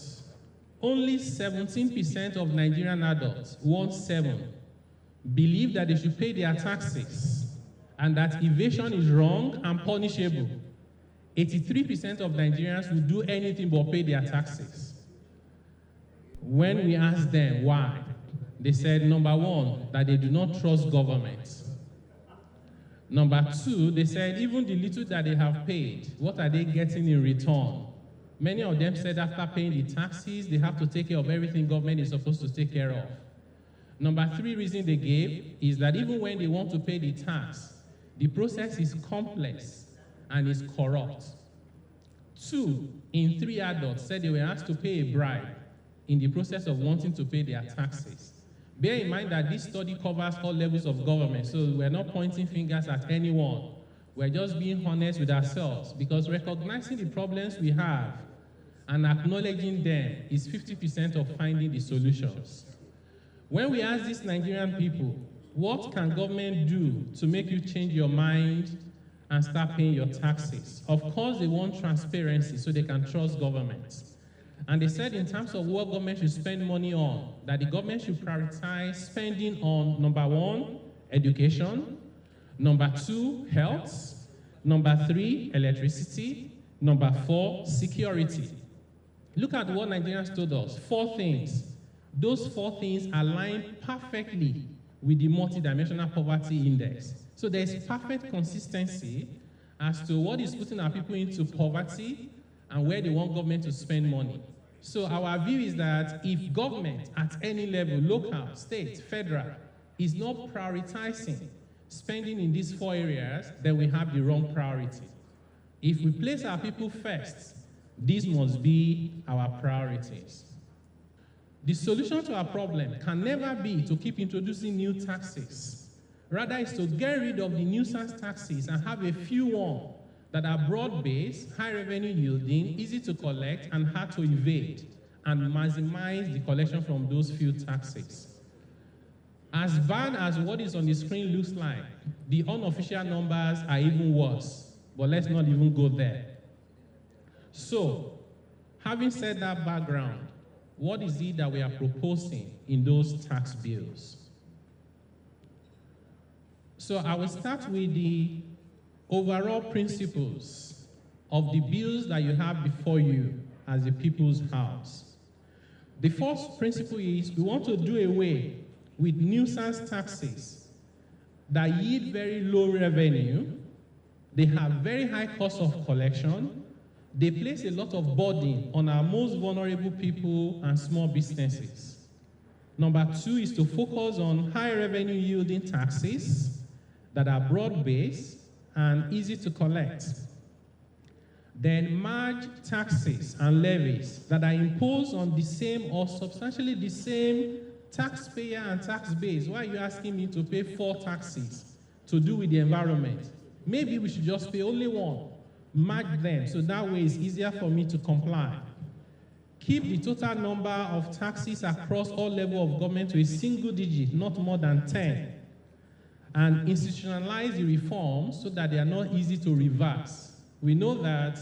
Speaker 20: Only 17% of Nigerian adults, 1/7, believe that they should pay their taxes and that evasion is wrong and punishable. 83% of Nigerians will do anything but pay their taxes. When we asked them why, they said, number one, that they do not trust government. Number two, they said even the little that they have paid, what are they getting in return? Many of them said after paying the taxes, they have to take care of everything government is supposed to take care of. Number three reason they gave is that even when they want to pay the tax, the process is complex and is corrupt. 2 in 3 adults said they were asked to pay a bribe in the process of wanting to pay their taxes. Bear in mind that this study covers all levels of government, so we're not pointing fingers at anyone. We're just being honest with ourselves, because recognizing the problems we have and acknowledging them is 50% of finding the solutions. When we ask these Nigerian people, what can government do to make you change your mind and start paying your taxes? Of course, they want transparency so they can trust government. And they said in terms of what government should spend money on, that the government should prioritize spending on, number 1, education, number 2, health, number 3, electricity, number 4, security. Look at what Nigerians told us, 4 things. Those 4 things align perfectly with the multidimensional poverty index. So there's perfect consistency as to what is putting our people into poverty and where they want government to spend money. So our view is that if government at any level, local, state, federal, is not prioritizing spending in these 4 areas, then we have the wrong priority. If we place our people first, these must be our priorities. The solution to our problem can never be to keep introducing new taxes. Rather, it's to get rid of the nuisance taxes and have a few ones that are broad-based, high revenue yielding, easy to collect, and hard to evade, and maximize the collection from those few taxes. As bad as what is on the screen looks like, the unofficial numbers are even worse, but let's not even go there. So, having said that background, what is it that we are proposing in those tax bills? So I will start with the overall principles of the bills that you have before you as the People's House. The first principle is we want to do away with nuisance taxes that yield very low revenue, they have very high cost of collection, they place a lot of burden on our most vulnerable people and small businesses. Number 2 is to focus on high revenue yielding taxes that are broad-based and easy to collect. Then merge taxes and levies that are imposed on the same or substantially the same taxpayer and tax base. Why are you asking me to pay 4 taxes to do with the environment? Maybe we should just pay only 1. Merge them, so that way it's easier for me to comply. Keep the total number of taxes across all levels of government to a single digit, not more than 10. And institutionalize the reforms so that they are not easy to reverse. We know that,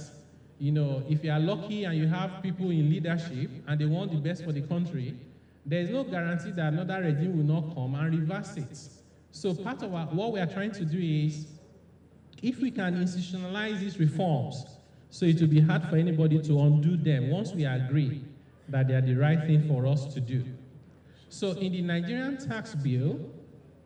Speaker 20: if you are lucky and you have people in leadership and they want the best for the country, there is no guarantee that another regime will not come and reverse it. So part of what we are trying to do is, if we can institutionalize these reforms, so it will be hard for anybody to undo them once we agree that they are the right thing for us to do. So in the Nigerian tax bill,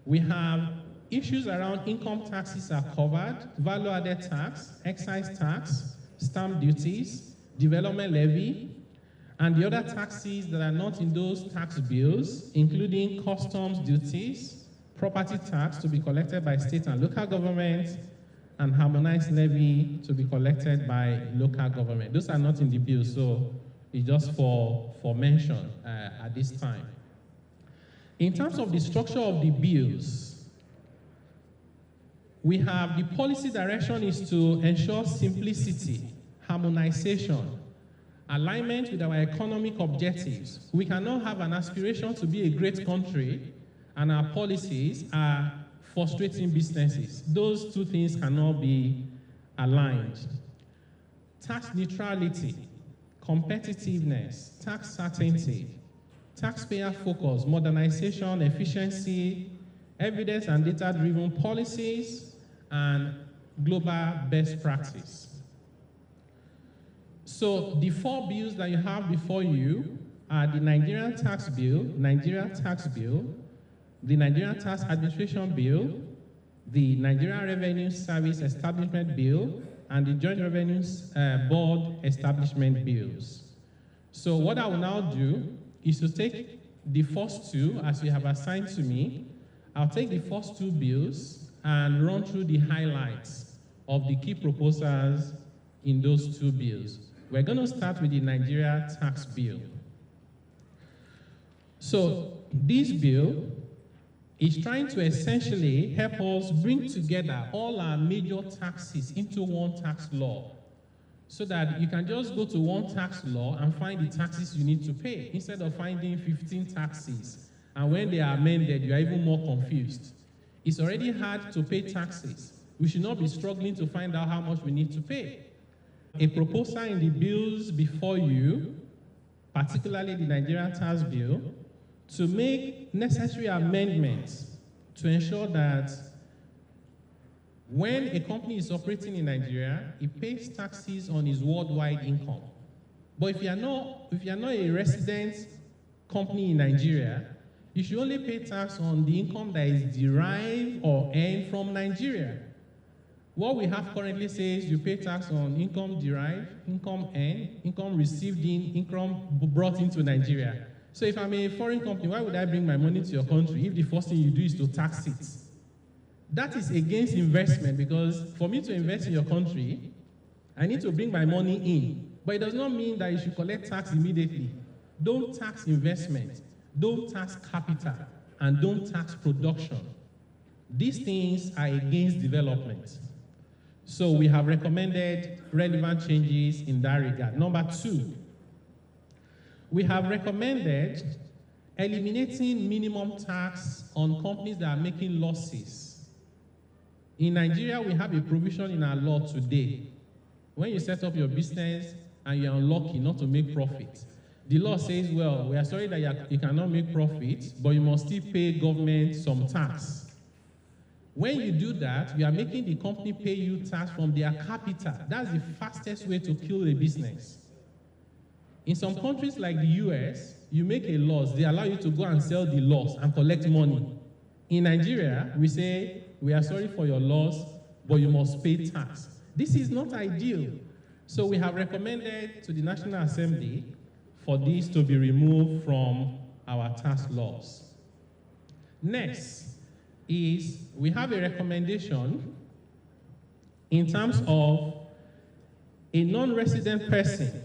Speaker 20: we have issues around income taxes are covered, value-added tax, excise tax, stamp duties, development levy, and the other taxes that are not in those tax bills, including customs duties, property tax to be collected by state and local governments, and harmonized levy to be collected by local government. Those are not in the bill, so it's just for mention at this time. In terms of the structure of the bills, we have the policy direction is to ensure simplicity, harmonization, alignment with our economic objectives. We cannot have an aspiration to be a great country and our policies are frustrating businesses. Those two things cannot be aligned. Tax neutrality, competitiveness, tax certainty, taxpayer focus, modernization, efficiency, evidence and data-driven policies, and global best practice. So the four bills that you have before you are the Nigerian tax bill, the Nigerian Tax Administration Bill, the Nigerian Revenue Service Establishment Bill, and the Joint Revenue Board Establishment Bills. So what I will now do is to take the first two, as you have assigned to me. I'll take the first two bills and run through the highlights of the key proposals in those two bills. We're going to start with the Nigeria Tax Bill. So this bill is trying to essentially help us bring together all our major taxes into one tax law, so that you can just go to one tax law and find the taxes you need to pay, instead of finding 15 taxes. And when they are amended, you are even more confused. It's already hard to pay taxes. We should not be struggling to find out how much we need to pay. A proposal in the bills before you, particularly the Nigerian Tax Bill, to make necessary amendments to ensure that when a company is operating in Nigeria, it pays taxes on its worldwide income. But if you are not a resident company in Nigeria, you should only pay tax on the income that is derived or earned from Nigeria. What we have currently says you pay tax on income derived, income earned, income received in, income brought into Nigeria. So if I'm a foreign company, why would I bring my money to your country if the first thing you do is to tax it? That is against investment, because for me to invest in your country, I need to bring my money in. But it does not mean that you should collect tax immediately. Don't tax investment, don't tax capital, and don't tax production. These things are against development. So we have recommended relevant changes in that regard. Number two, we have recommended eliminating minimum tax on companies that are making losses. In Nigeria, we have a provision in our law today. When you set up your business and you're unlucky not to make profit, the law says, well, we are sorry that you cannot make profit, but you must still pay government some tax. When you do that, you are making the company pay you tax from their capital. That's the fastest way to kill a business. In some countries like the US, you make a loss, they allow you to go and sell the loss and collect money. In Nigeria, we say, we are sorry for your loss, but you must pay tax. This is not ideal. So we have recommended to the National Assembly for this to be removed from our tax laws. Next is we have a recommendation in terms of a non-resident person,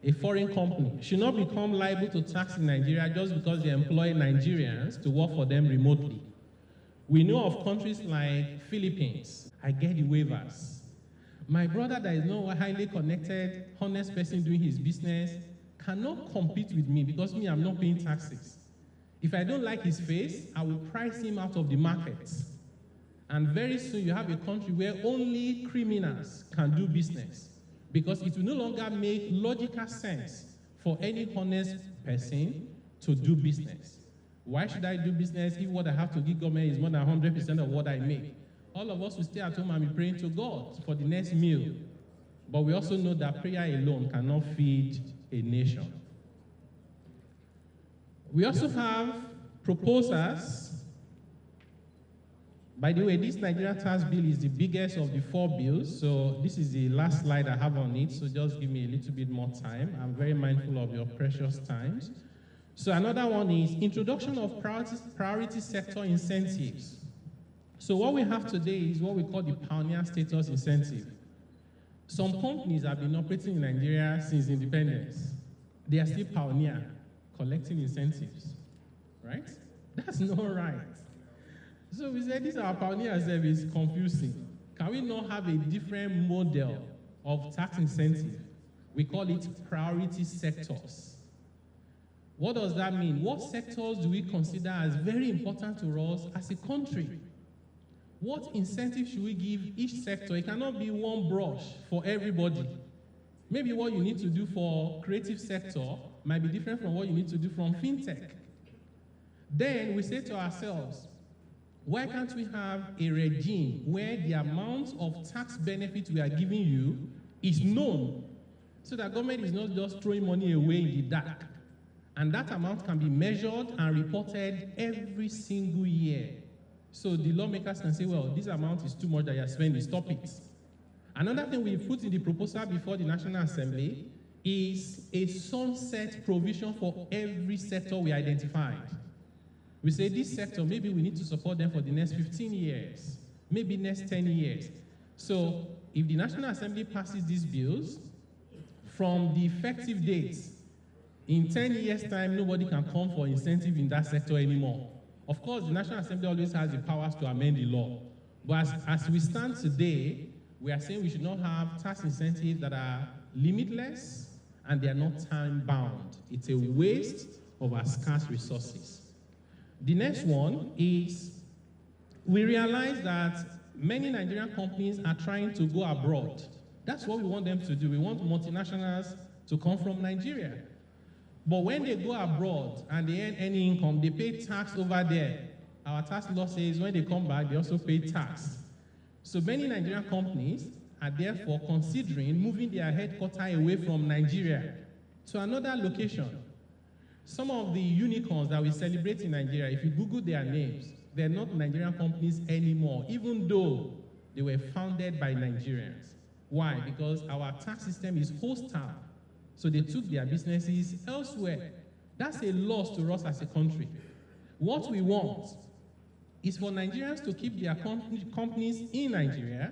Speaker 20: a foreign company, should not become liable to tax in Nigeria just because they employ Nigerians to work for them remotely. We know of countries like Philippines. I get the waivers. My brother that is not a highly connected, honest person doing his business cannot compete with me because me, I'm not paying taxes. If I don't like his face, I will price him out of the market. And very soon you have a country where only criminals can do business, because it will no longer make logical sense for any honest person to do business. Why should I do business if what I have to give government is more than 100% of what I make? All of us will stay at home and be praying to God for the next meal. But we also know that prayer alone cannot feed a nation. We also have proposals. By the way, this Nigerian tax bill is the biggest of the 4 bills, so this is the last slide I have on it, so just give me a little bit more time. I'm very mindful of your precious times. So another one is introduction of priority sector incentives. So what we have today is what we call the pioneer status incentive. Some companies have been operating in Nigeria since independence. They are still pioneer, collecting incentives, right? That's not right. So we said this our pioneer service is confusing. Can we not have a different model of tax incentive? We call it priority sectors. What does that mean? What sectors do we consider as very important to us as a country? What incentive should we give each sector? It cannot be one brush for everybody. Maybe what you need to do for creative sector might be different from what you need to do from fintech. Then we say to ourselves, why can't we have a regime where the amount of tax benefit we are giving you is known so that government is not just throwing money away in the dark? And that amount can be measured and reported every single year. So the lawmakers can say, well, this amount is too much that you are spending, stop it. Another thing we put in the proposal before the National Assembly is a sunset provision for every sector we identified. We say this sector, maybe we need to support them for the next 15 years, maybe next 10 years. So if the National Assembly passes these bills, from the effective dates, in 10 years' time, nobody can come for incentive in that sector anymore. Of course, the National Assembly always has the powers to amend the law. But as we stand today, we are saying we should not have tax incentives that are limitless and they are not time-bound. It's a waste of our scarce resources. The next one is we realize that many Nigerian companies are trying to go abroad. That's what we want them to do. We want multinationals to come from Nigeria. But when they go abroad and they earn any income, they pay tax over there. Our tax law says when they come back, they also pay tax. So many Nigerian companies are therefore considering moving their headquarters away from Nigeria to another location. Some of the unicorns that we celebrate in Nigeria, if you Google their names, they're not Nigerian companies anymore, even though they were founded by Nigerians. Why? Because our tax system is hostile. So they took their businesses elsewhere. That's a loss to us as a country. What we want is for Nigerians to keep their companies in Nigeria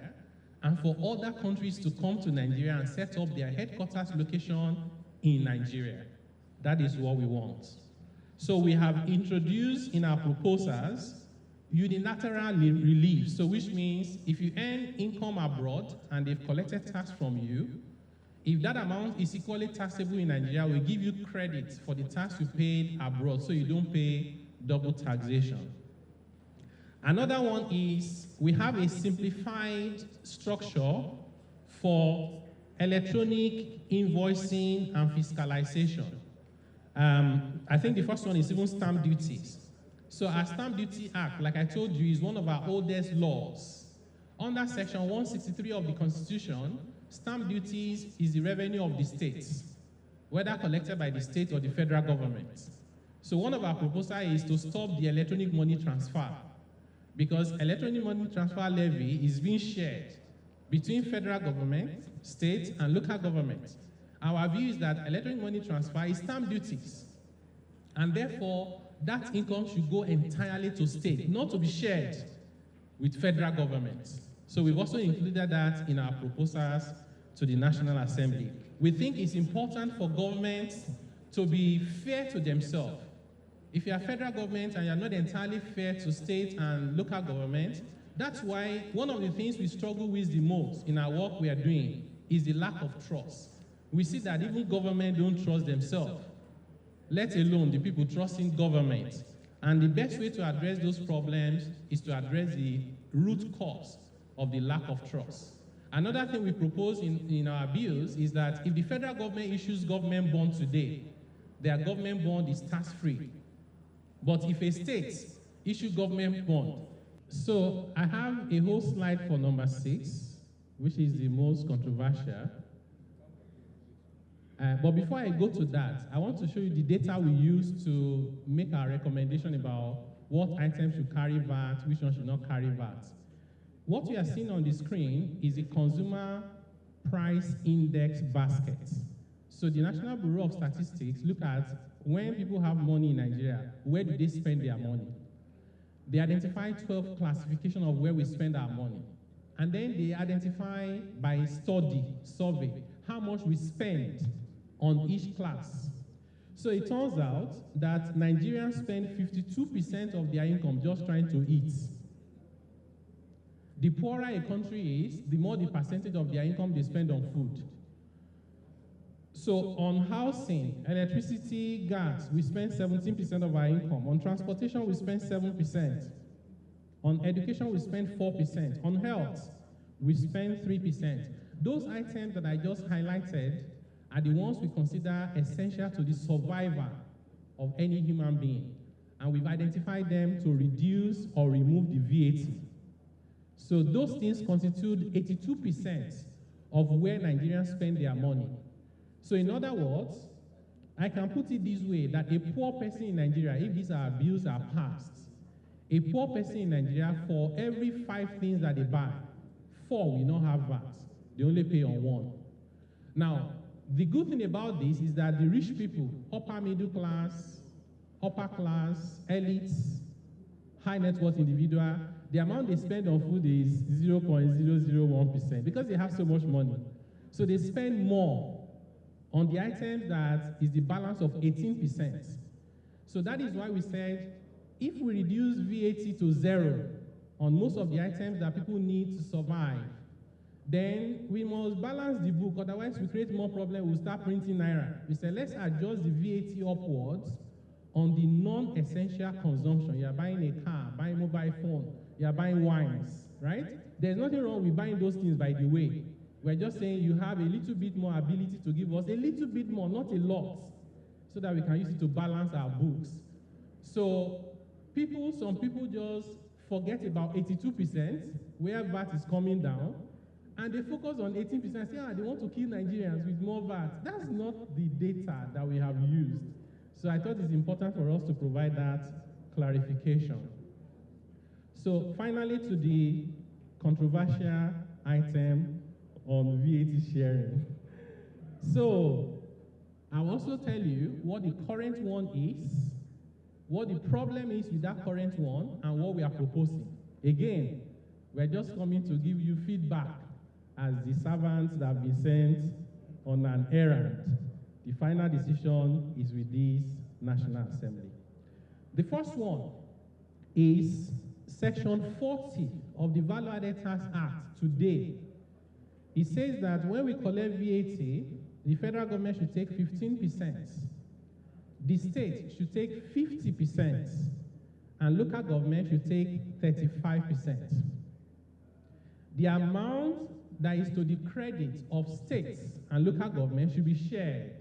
Speaker 20: and for other countries to come to Nigeria and set up their headquarters location in Nigeria. That is what we want. So we have introduced in our proposals unilateral relief, so which means if you earn income abroad and they've collected tax from you, if that amount is equally taxable in Nigeria, we'll give you credit for the tax you paid abroad so you don't pay double taxation. Another one is we have a simplified structure for electronic invoicing and fiscalization. I think the first one is even stamp duties. So our Stamp Duty Act, like I told you, is one of our oldest laws. Under Section 163 of the Constitution, stamp duties is the revenue of the states, whether collected by the state or the federal government. So one of our proposals is to stop the electronic money transfer, because electronic money transfer levy is being shared between federal government, state, and local government. Our view is that electronic money transfer is stamp duties, and therefore that income should go entirely to state, not to be shared with federal government. So we've also included that in our proposals to the National Assembly. We think it's important for governments to be fair to themselves. If you're a federal government and you're not entirely fair to state and local government, that's why one of the things we struggle with the most in our work we are doing is the lack of trust. We see that even government don't trust themselves, let alone the people trusting government. And the best way to address those problems is to address the root cause of the lack of trust. Another thing we propose in our bills is that if the federal government issues government bond today, their government bond is tax-free. But if a state issue government bond, so I have a whole slide for number 6, which is the most controversial. But before I go to that, I want to show you the data we use to make our recommendation about what items should carry VAT, which one should not carry VAT. What we are seeing on the screen is a consumer price index basket. So the National Bureau of Statistics look at when people have money in Nigeria, where do they spend their money? They identify 12 classifications of where we spend our money. And then they identify by study, survey, how much we spend on each class. So it turns out that Nigerians spend 52% of their income just trying to eat. The poorer a country is, the more the percentage of their income they spend on food. So on housing, electricity, gas, we spend 17% of our income. On transportation, we spend 7%. On education, we spend 4%. On health, we spend 3%. Those items that I just highlighted are the ones we consider essential to the survival of any human being. And we've identified them to reduce or remove the VAT. So those things constitute 82% of where Nigerians spend their money. So in other words, I can put it this way, that a poor person in Nigeria, if these are bills are passed, a poor person in Nigeria, for every 5 things that they buy, 4 will not have VAT. They only pay on 1. Now, the good thing about this is that the rich people, upper middle class, upper class, elites, high net worth individual, the amount they spend on food is 0.001% because they have so much money. So they spend more on the items that is the balance of 18%. So that is why we said, if we reduce VAT to 0 on most of the items that people need to survive, then we must balance the book, otherwise we create more problems, we'll start printing naira. We said, let's adjust the VAT upwards on the non-essential consumption. You're buying a car, buying mobile phone, you're buying wines, right? There's nothing wrong with buying those things, by the way. We're just saying you have a little bit more ability to give us a little bit more, not a lot, so that we can use it to balance our books. So some people just forget about 82%, where VAT is coming down, and they focus on 18%, say, they want to kill Nigerians with more VAT. That's not the data that we have used. So I thought it's important for us to provide that clarification. So finally, to the controversial item on VAT sharing. So I'll also tell you what the current one is, what the problem is with that current one, and what we are proposing. Again, we're just coming to give you feedback as the servants that have been sent on an errand. The final decision is with this National Assembly. The first one is Section 40 of the Value Added Tax Act today. It says that when we collect VAT, the federal government should take 15%, the state should take 50%, and local government should take 35%. The amount that is to the credit of states and local government should be shared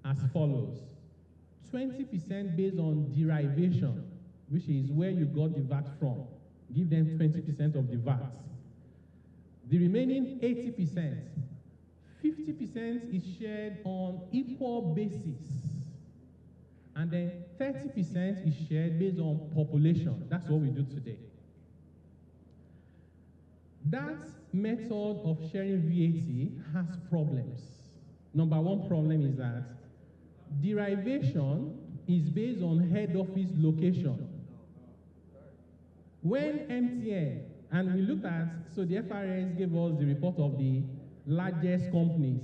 Speaker 20: as follows: 20% based on derivation, which is where you got the VAT from. Give them 20% of the VAT. The remaining 80%, 50% is shared on equal basis. And then 30% is shared based on population. That's what we do today. That method of sharing VAT has problems. Number one problem is that derivation is based on head office location. When MTN, and we looked at, so the FRS gave us the report of the largest companies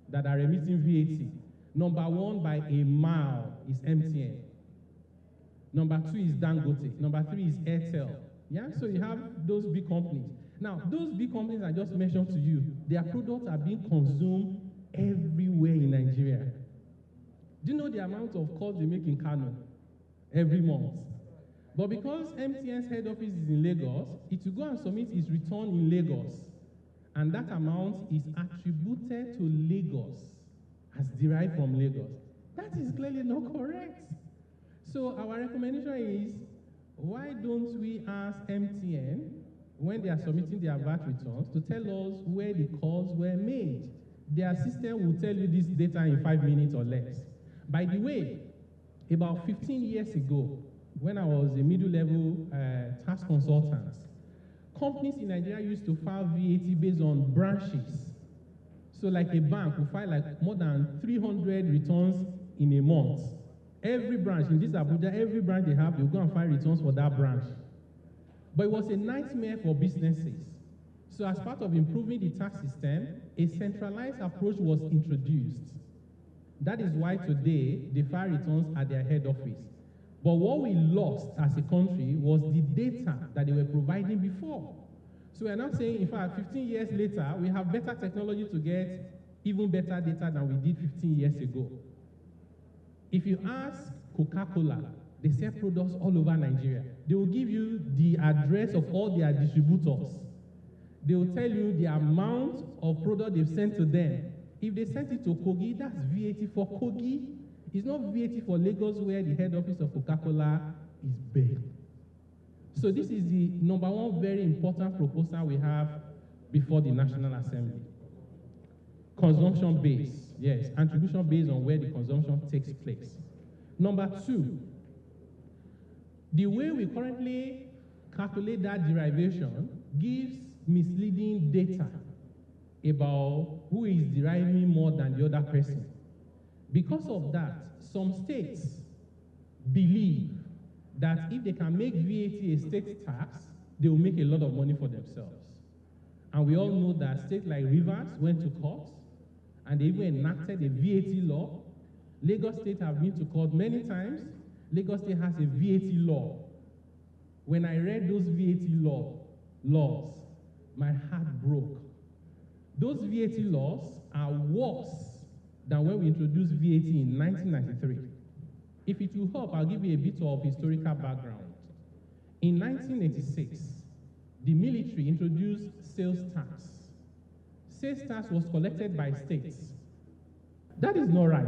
Speaker 20: that are remitting VAT. Number one by a mile is MTN. Number 2 is Dangote. Number 3 is Airtel. Yeah, so you have those big companies. Now, those big companies I just mentioned to you, their products are being consumed everywhere in Nigeria. Do you know the amount of calls they make in Kano every month? But because MTN's head office is in Lagos, it will go and submit its return in Lagos. And that amount is attributed to Lagos, as derived from Lagos. That is clearly not correct. So our recommendation is, why don't we ask MTN, when they are submitting their VAT returns, to tell us where the calls were made? Their system will tell you this data in 5 minutes or less. By the way, about 15 years ago, when I was a middle-level tax consultant, companies in Nigeria used to file VAT based on branches. So like a bank will file like more than 300 returns in a month. Every branch, in this Abuja, every branch they have, they'll go and file returns for that branch. But it was a nightmare for businesses. So as part of improving the tax system, a centralized approach was introduced. That is why today they file returns at their head office. But what we lost as a country was the data that they were providing before. So we're now saying, in fact, 15 years later, we have better technology to get even better data than we did 15 years ago. If you ask Coca-Cola, they sell products all over Nigeria. They will give you the address of all their distributors. They will tell you the amount of product they've sent to them. If they sent it to Kogi, that's VAT for Kogi. It's not VAT for Lagos, where the head office of Coca-Cola is based. So this is the number one very important proposal we have before the National Assembly. Consumption based, yes, attribution based on where the consumption takes place. Number two, the way we currently calculate that derivation gives misleading data about who is deriving more than the other person. Because of that, some states believe that if they can make VAT a state tax, they will make a lot of money for themselves. And we all know that states like Rivers went to court, and they even enacted a VAT law. Lagos State have been to court many times. Lagos State has a VAT law. When I read those VAT laws, my heart broke. Those VAT laws are worse than when we introduced VAT in 1993. If it will help, I'll give you a bit of historical background. In 1986, the military introduced sales tax. Sales tax was collected by states. That is not right.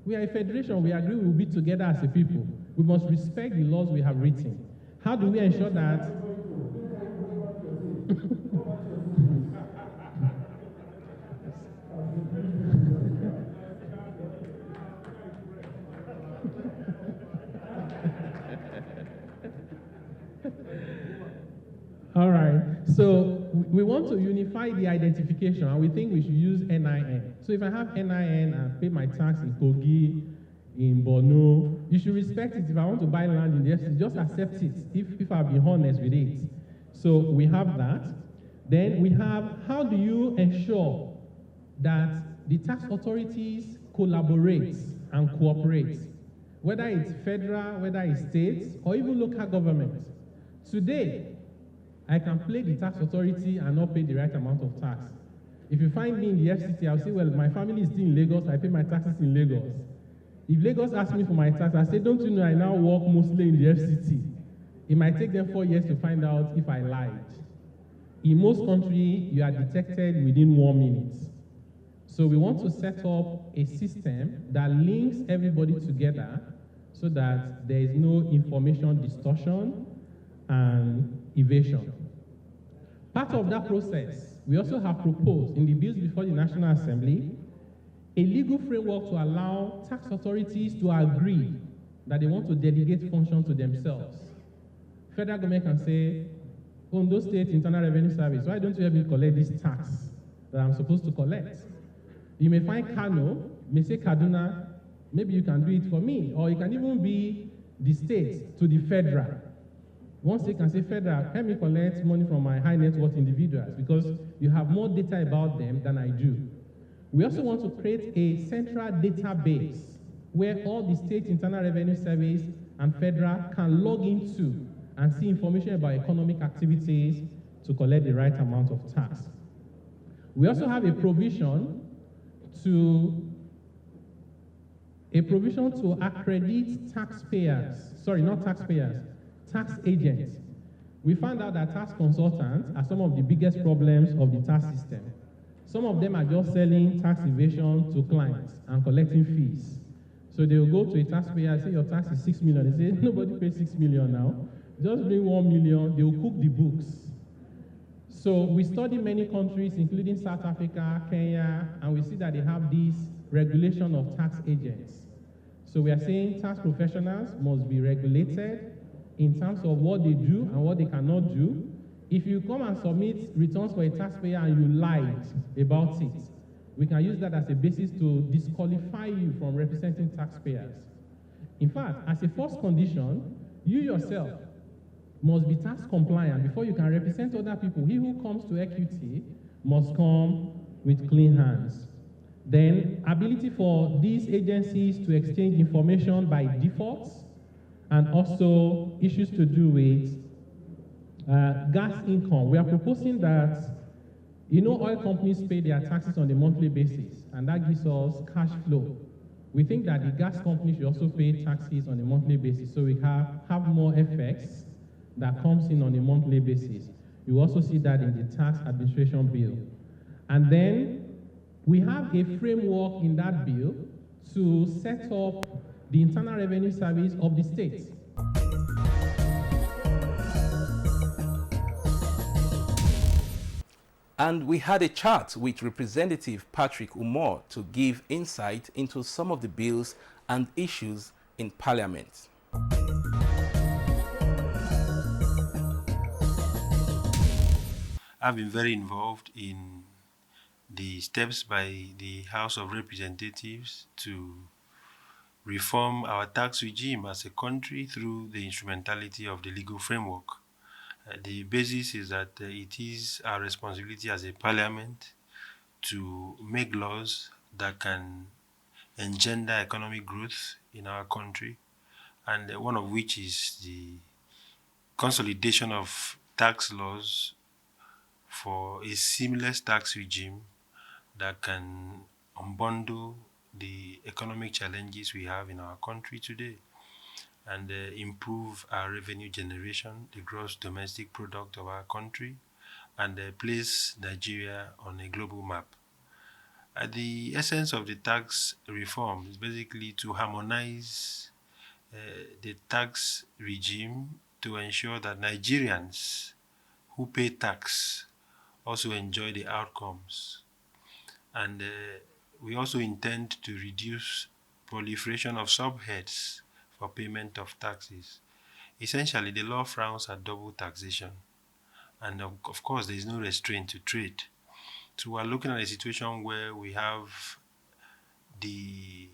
Speaker 20: We are a federation. We agree we will be together as a people. We must respect the laws we have written. How do we ensure that? All right, so we want to unify the identification, and we think we should use NIN. So if I have NIN and pay my tax in Kogi, in Borno, you should respect it. If I want to buy land in the FCT, just accept it, if I've been honest with it. So we have that. Then we have, how do you ensure that the tax authorities collaborate and cooperate, whether it's federal, whether it's states, or even local government? Today, I can play the tax authority and not pay the right amount of tax. If you find me in the FCT, I'll say, well, my family is still in Lagos, I pay my taxes in Lagos. If Lagos asks me for my tax, I say, don't you know I now work mostly in the FCT? It might take them 4 years to find out if I lied. In most countries, you are detected within 1 minute. So we want to set up a system that links everybody together so that there is no information distortion and evasion. Part of that process, we also have proposed in the bills before the National Assembly a legal framework to allow tax authorities to agree that they want to delegate functions to themselves. Federal government can say, Ondo State Internal Revenue Service, why don't you help me collect this tax that I'm supposed to collect? You may find Kano, may say Kaduna, maybe you can do it for me, or it can even be the state to the federal. One state can say, federal, help me collect money from my high net worth individuals because you have more data about them than I do. We also want to create a central database where all the state internal revenue service and federal can log into and see information about economic activities to collect the right amount of tax. We also have a provision to accredit taxpayers, tax agents. We found out that tax consultants are some of the biggest problems of the tax system. Some of them are just selling tax evasion to clients and collecting fees. So they will go to a taxpayer, say your tax is 6 million. They say, nobody pays 6 million now. Just bring 1 million, they will cook the books. So we study many countries, including South Africa, Kenya, and we see that they have this regulation of tax agents. So we are saying tax professionals must be regulated in terms of what they do and what they cannot do. If you come and submit returns for a taxpayer and you lied about it, we can use that as a basis to disqualify you from representing taxpayers. In fact, as a first condition, you yourself must be tax compliant before you can represent other people. He who comes to equity must come with clean hands. Then, ability for these agencies to exchange information by default, and also issues to do with gas income. We are proposing that, oil companies pay their taxes on a monthly basis, and that gives us cash flow. We think that the gas companies should also pay taxes on a monthly basis, so we have more effects that comes in on a monthly basis. You also see that in the tax administration bill. And then we have a framework in that bill to set up the Internal Revenue Service of the state.
Speaker 1: And we had a chat with Representative Patrick Umor to give insight into some of the bills and issues in Parliament.
Speaker 21: I've been very involved in the steps by the House of Representatives to reform our tax regime as a country through the instrumentality of the legal framework. The basis is that it is our responsibility as a parliament to make laws that can engender economic growth in our country, and one of which is the consolidation of tax laws for a seamless tax regime that can unbundle the economic challenges we have in our country today and improve our revenue generation, the gross domestic product of our country, and place Nigeria on a global map. The essence of the tax reform is basically to harmonize the tax regime to ensure that Nigerians who pay tax also enjoy the outcomes. And we also intend to reduce proliferation of subheads for payment of taxes. Essentially, the law frowns at double taxation. And of course, there is no restraint to trade. So we're looking at a situation where we have the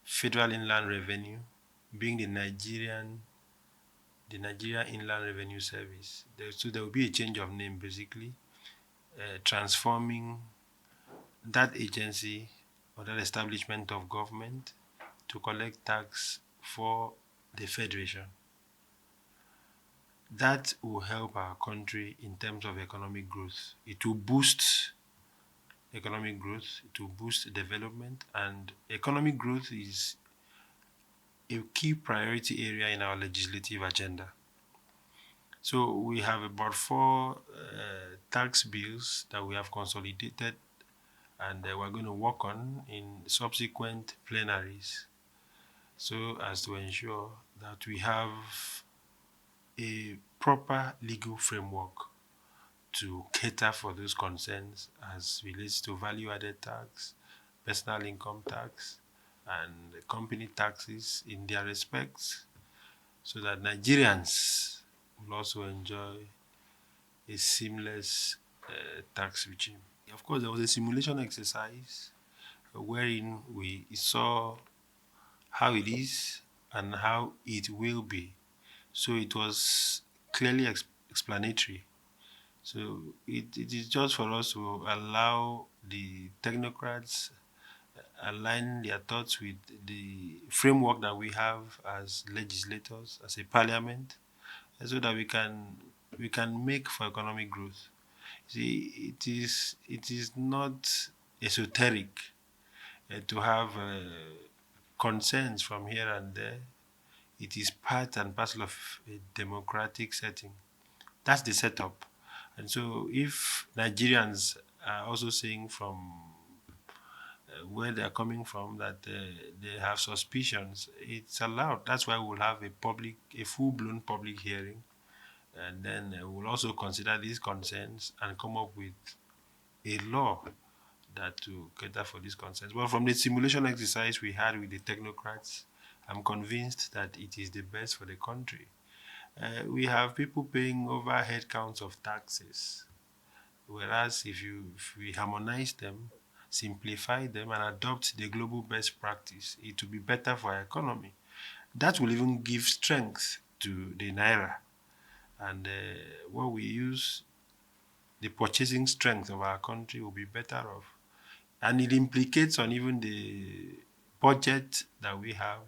Speaker 21: Federal Inland Revenue being the Nigerian Inland Revenue Service. So there will be a change of name, basically, transforming that agency or that establishment of government to collect tax for the Federation. That will help our country in terms of economic growth. It will boost economic growth, it will boost development, and economic growth is a key priority area in our legislative agenda. So we have about 4 tax bills that we have consolidated and we're going to work on in subsequent plenaries so as to ensure that we have a proper legal framework to cater for those concerns as relates to value-added tax, personal income tax, and company taxes in their respects, so that Nigerians will also enjoy a seamless tax regime. Of course, there was a simulation exercise wherein we saw how it is and how it will be. So it was clearly explanatory. So it is just for us to allow the technocrats align their thoughts with the framework that we have as legislators, as a parliament, so that we can make for economic growth. See, it is not esoteric to have concerns from here and there. It is part and parcel of a democratic setting. That's the setup. And so if Nigerians are also saying from where they're coming from, that they have suspicions, it's allowed. That's why we'll have a full-blown public hearing, and then we'll also consider these concerns and come up with a law that to cater for these concerns. Well, from the simulation exercise we had with the technocrats, I'm convinced that it is the best for the country. We have people paying overhead counts of taxes, whereas if we harmonize them, simplify them, and adopt the global best practice, it will be better for our economy. That will even give strength to the naira, and what we use, the purchasing strength of our country will be better off. And it implicates on even the budget that we have,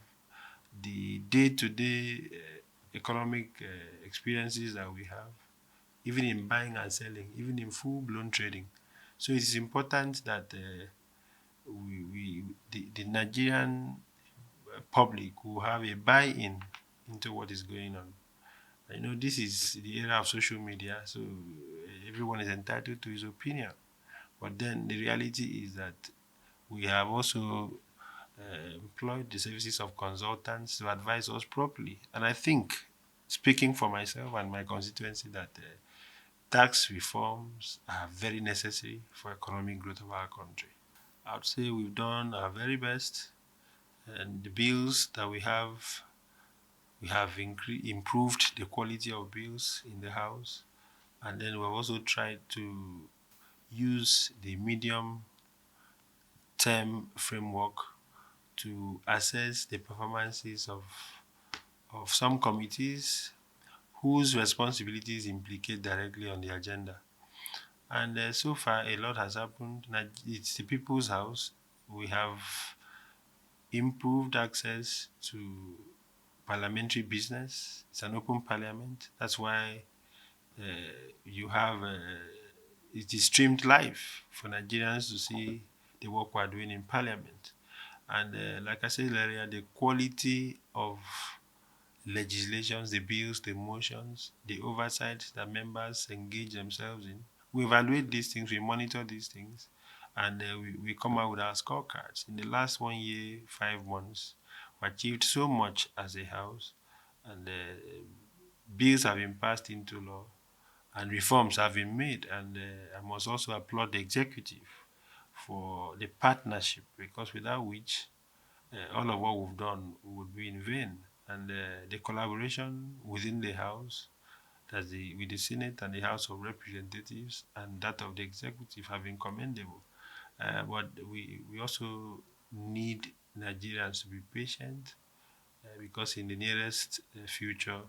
Speaker 21: the day-to-day economic experiences that we have, even in buying and selling, even in full-blown trading. So it is important that the Nigerian public will have a buy-in into what is going on. I know this is the era of social media, so everyone is entitled to his opinion. But then the reality is that we have also employed the services of consultants to advise us properly. And I think, speaking for myself and my constituency, that tax reforms are very necessary for economic growth of our country. I would say we've done our very best, and the bills that we have improved the quality of bills in the House, and then we've also tried to use the medium-term framework to assess the performances of some committees whose responsibilities implicate directly on the agenda. And so far, a lot has happened. It's the People's House. We have improved access to parliamentary business. It's an open parliament. That's why you have it is streamed live for Nigerians to see the work we're doing in parliament. And like I said earlier, the quality of legislations, the bills, the motions, the oversight that members engage themselves in, we evaluate these things, we monitor these things, and we come out with our scorecards. In the last 1 year, 5 months, we achieved so much as a house, and bills have been passed into law, and reforms have been made. And I must also applaud the executive for the partnership, because without which all of what we've done would be in vain. And the collaboration within the House, with the Senate and the House of Representatives, and that of the executive have been commendable. But we also need Nigerians to be patient, because in the nearest future,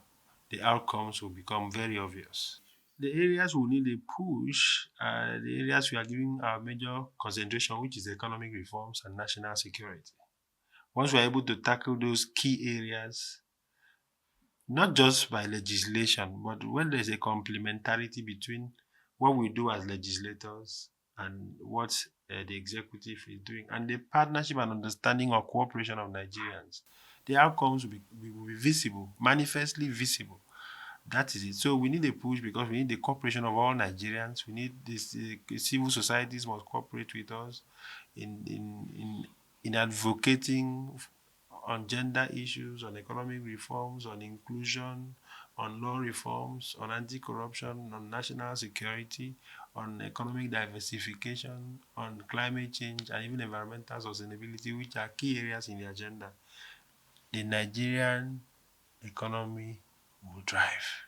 Speaker 21: the outcomes will become very obvious. The areas we need a push are the areas we are giving our major concentration, which is economic reforms and national security. Once we are able to tackle those key areas, not just by legislation, but when there's a complementarity between what we do as legislators and what the executive is doing, and the partnership and understanding or cooperation of Nigerians, the outcomes will be visible, manifestly visible. That is it. So we need a push, because we need the cooperation of all Nigerians. We need this. Civil societies must cooperate with us in advocating on gender issues, on economic reforms, on inclusion, on law reforms, on anti-corruption, on national security, on economic diversification, on climate change, and even environmental sustainability, which are key areas in the agenda. The Nigerian economy will drive.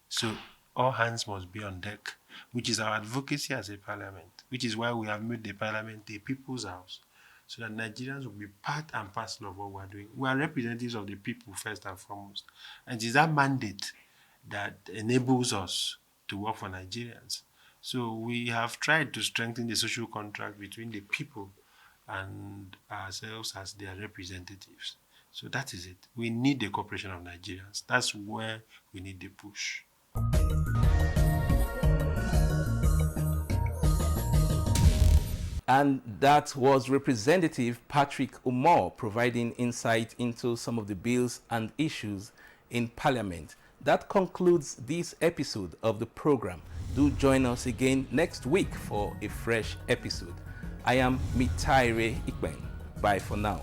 Speaker 21: So all hands must be on deck, which is our advocacy as a parliament, which is why we have made the parliament a people's house, so that Nigerians will be part and parcel of what we're doing. We are representatives of the people first and foremost. And it is that mandate that enables us to work for Nigerians. So we have tried to strengthen the social contract between the people and ourselves as their representatives. So that is it. We need the cooperation of Nigerians. That's where we need the push.
Speaker 1: And that was Representative Patrick Umar providing insight into some of the bills and issues in Parliament. That concludes this episode of the program. Do join us again next week for a fresh episode. I am Mitaire Ikben. Bye for now.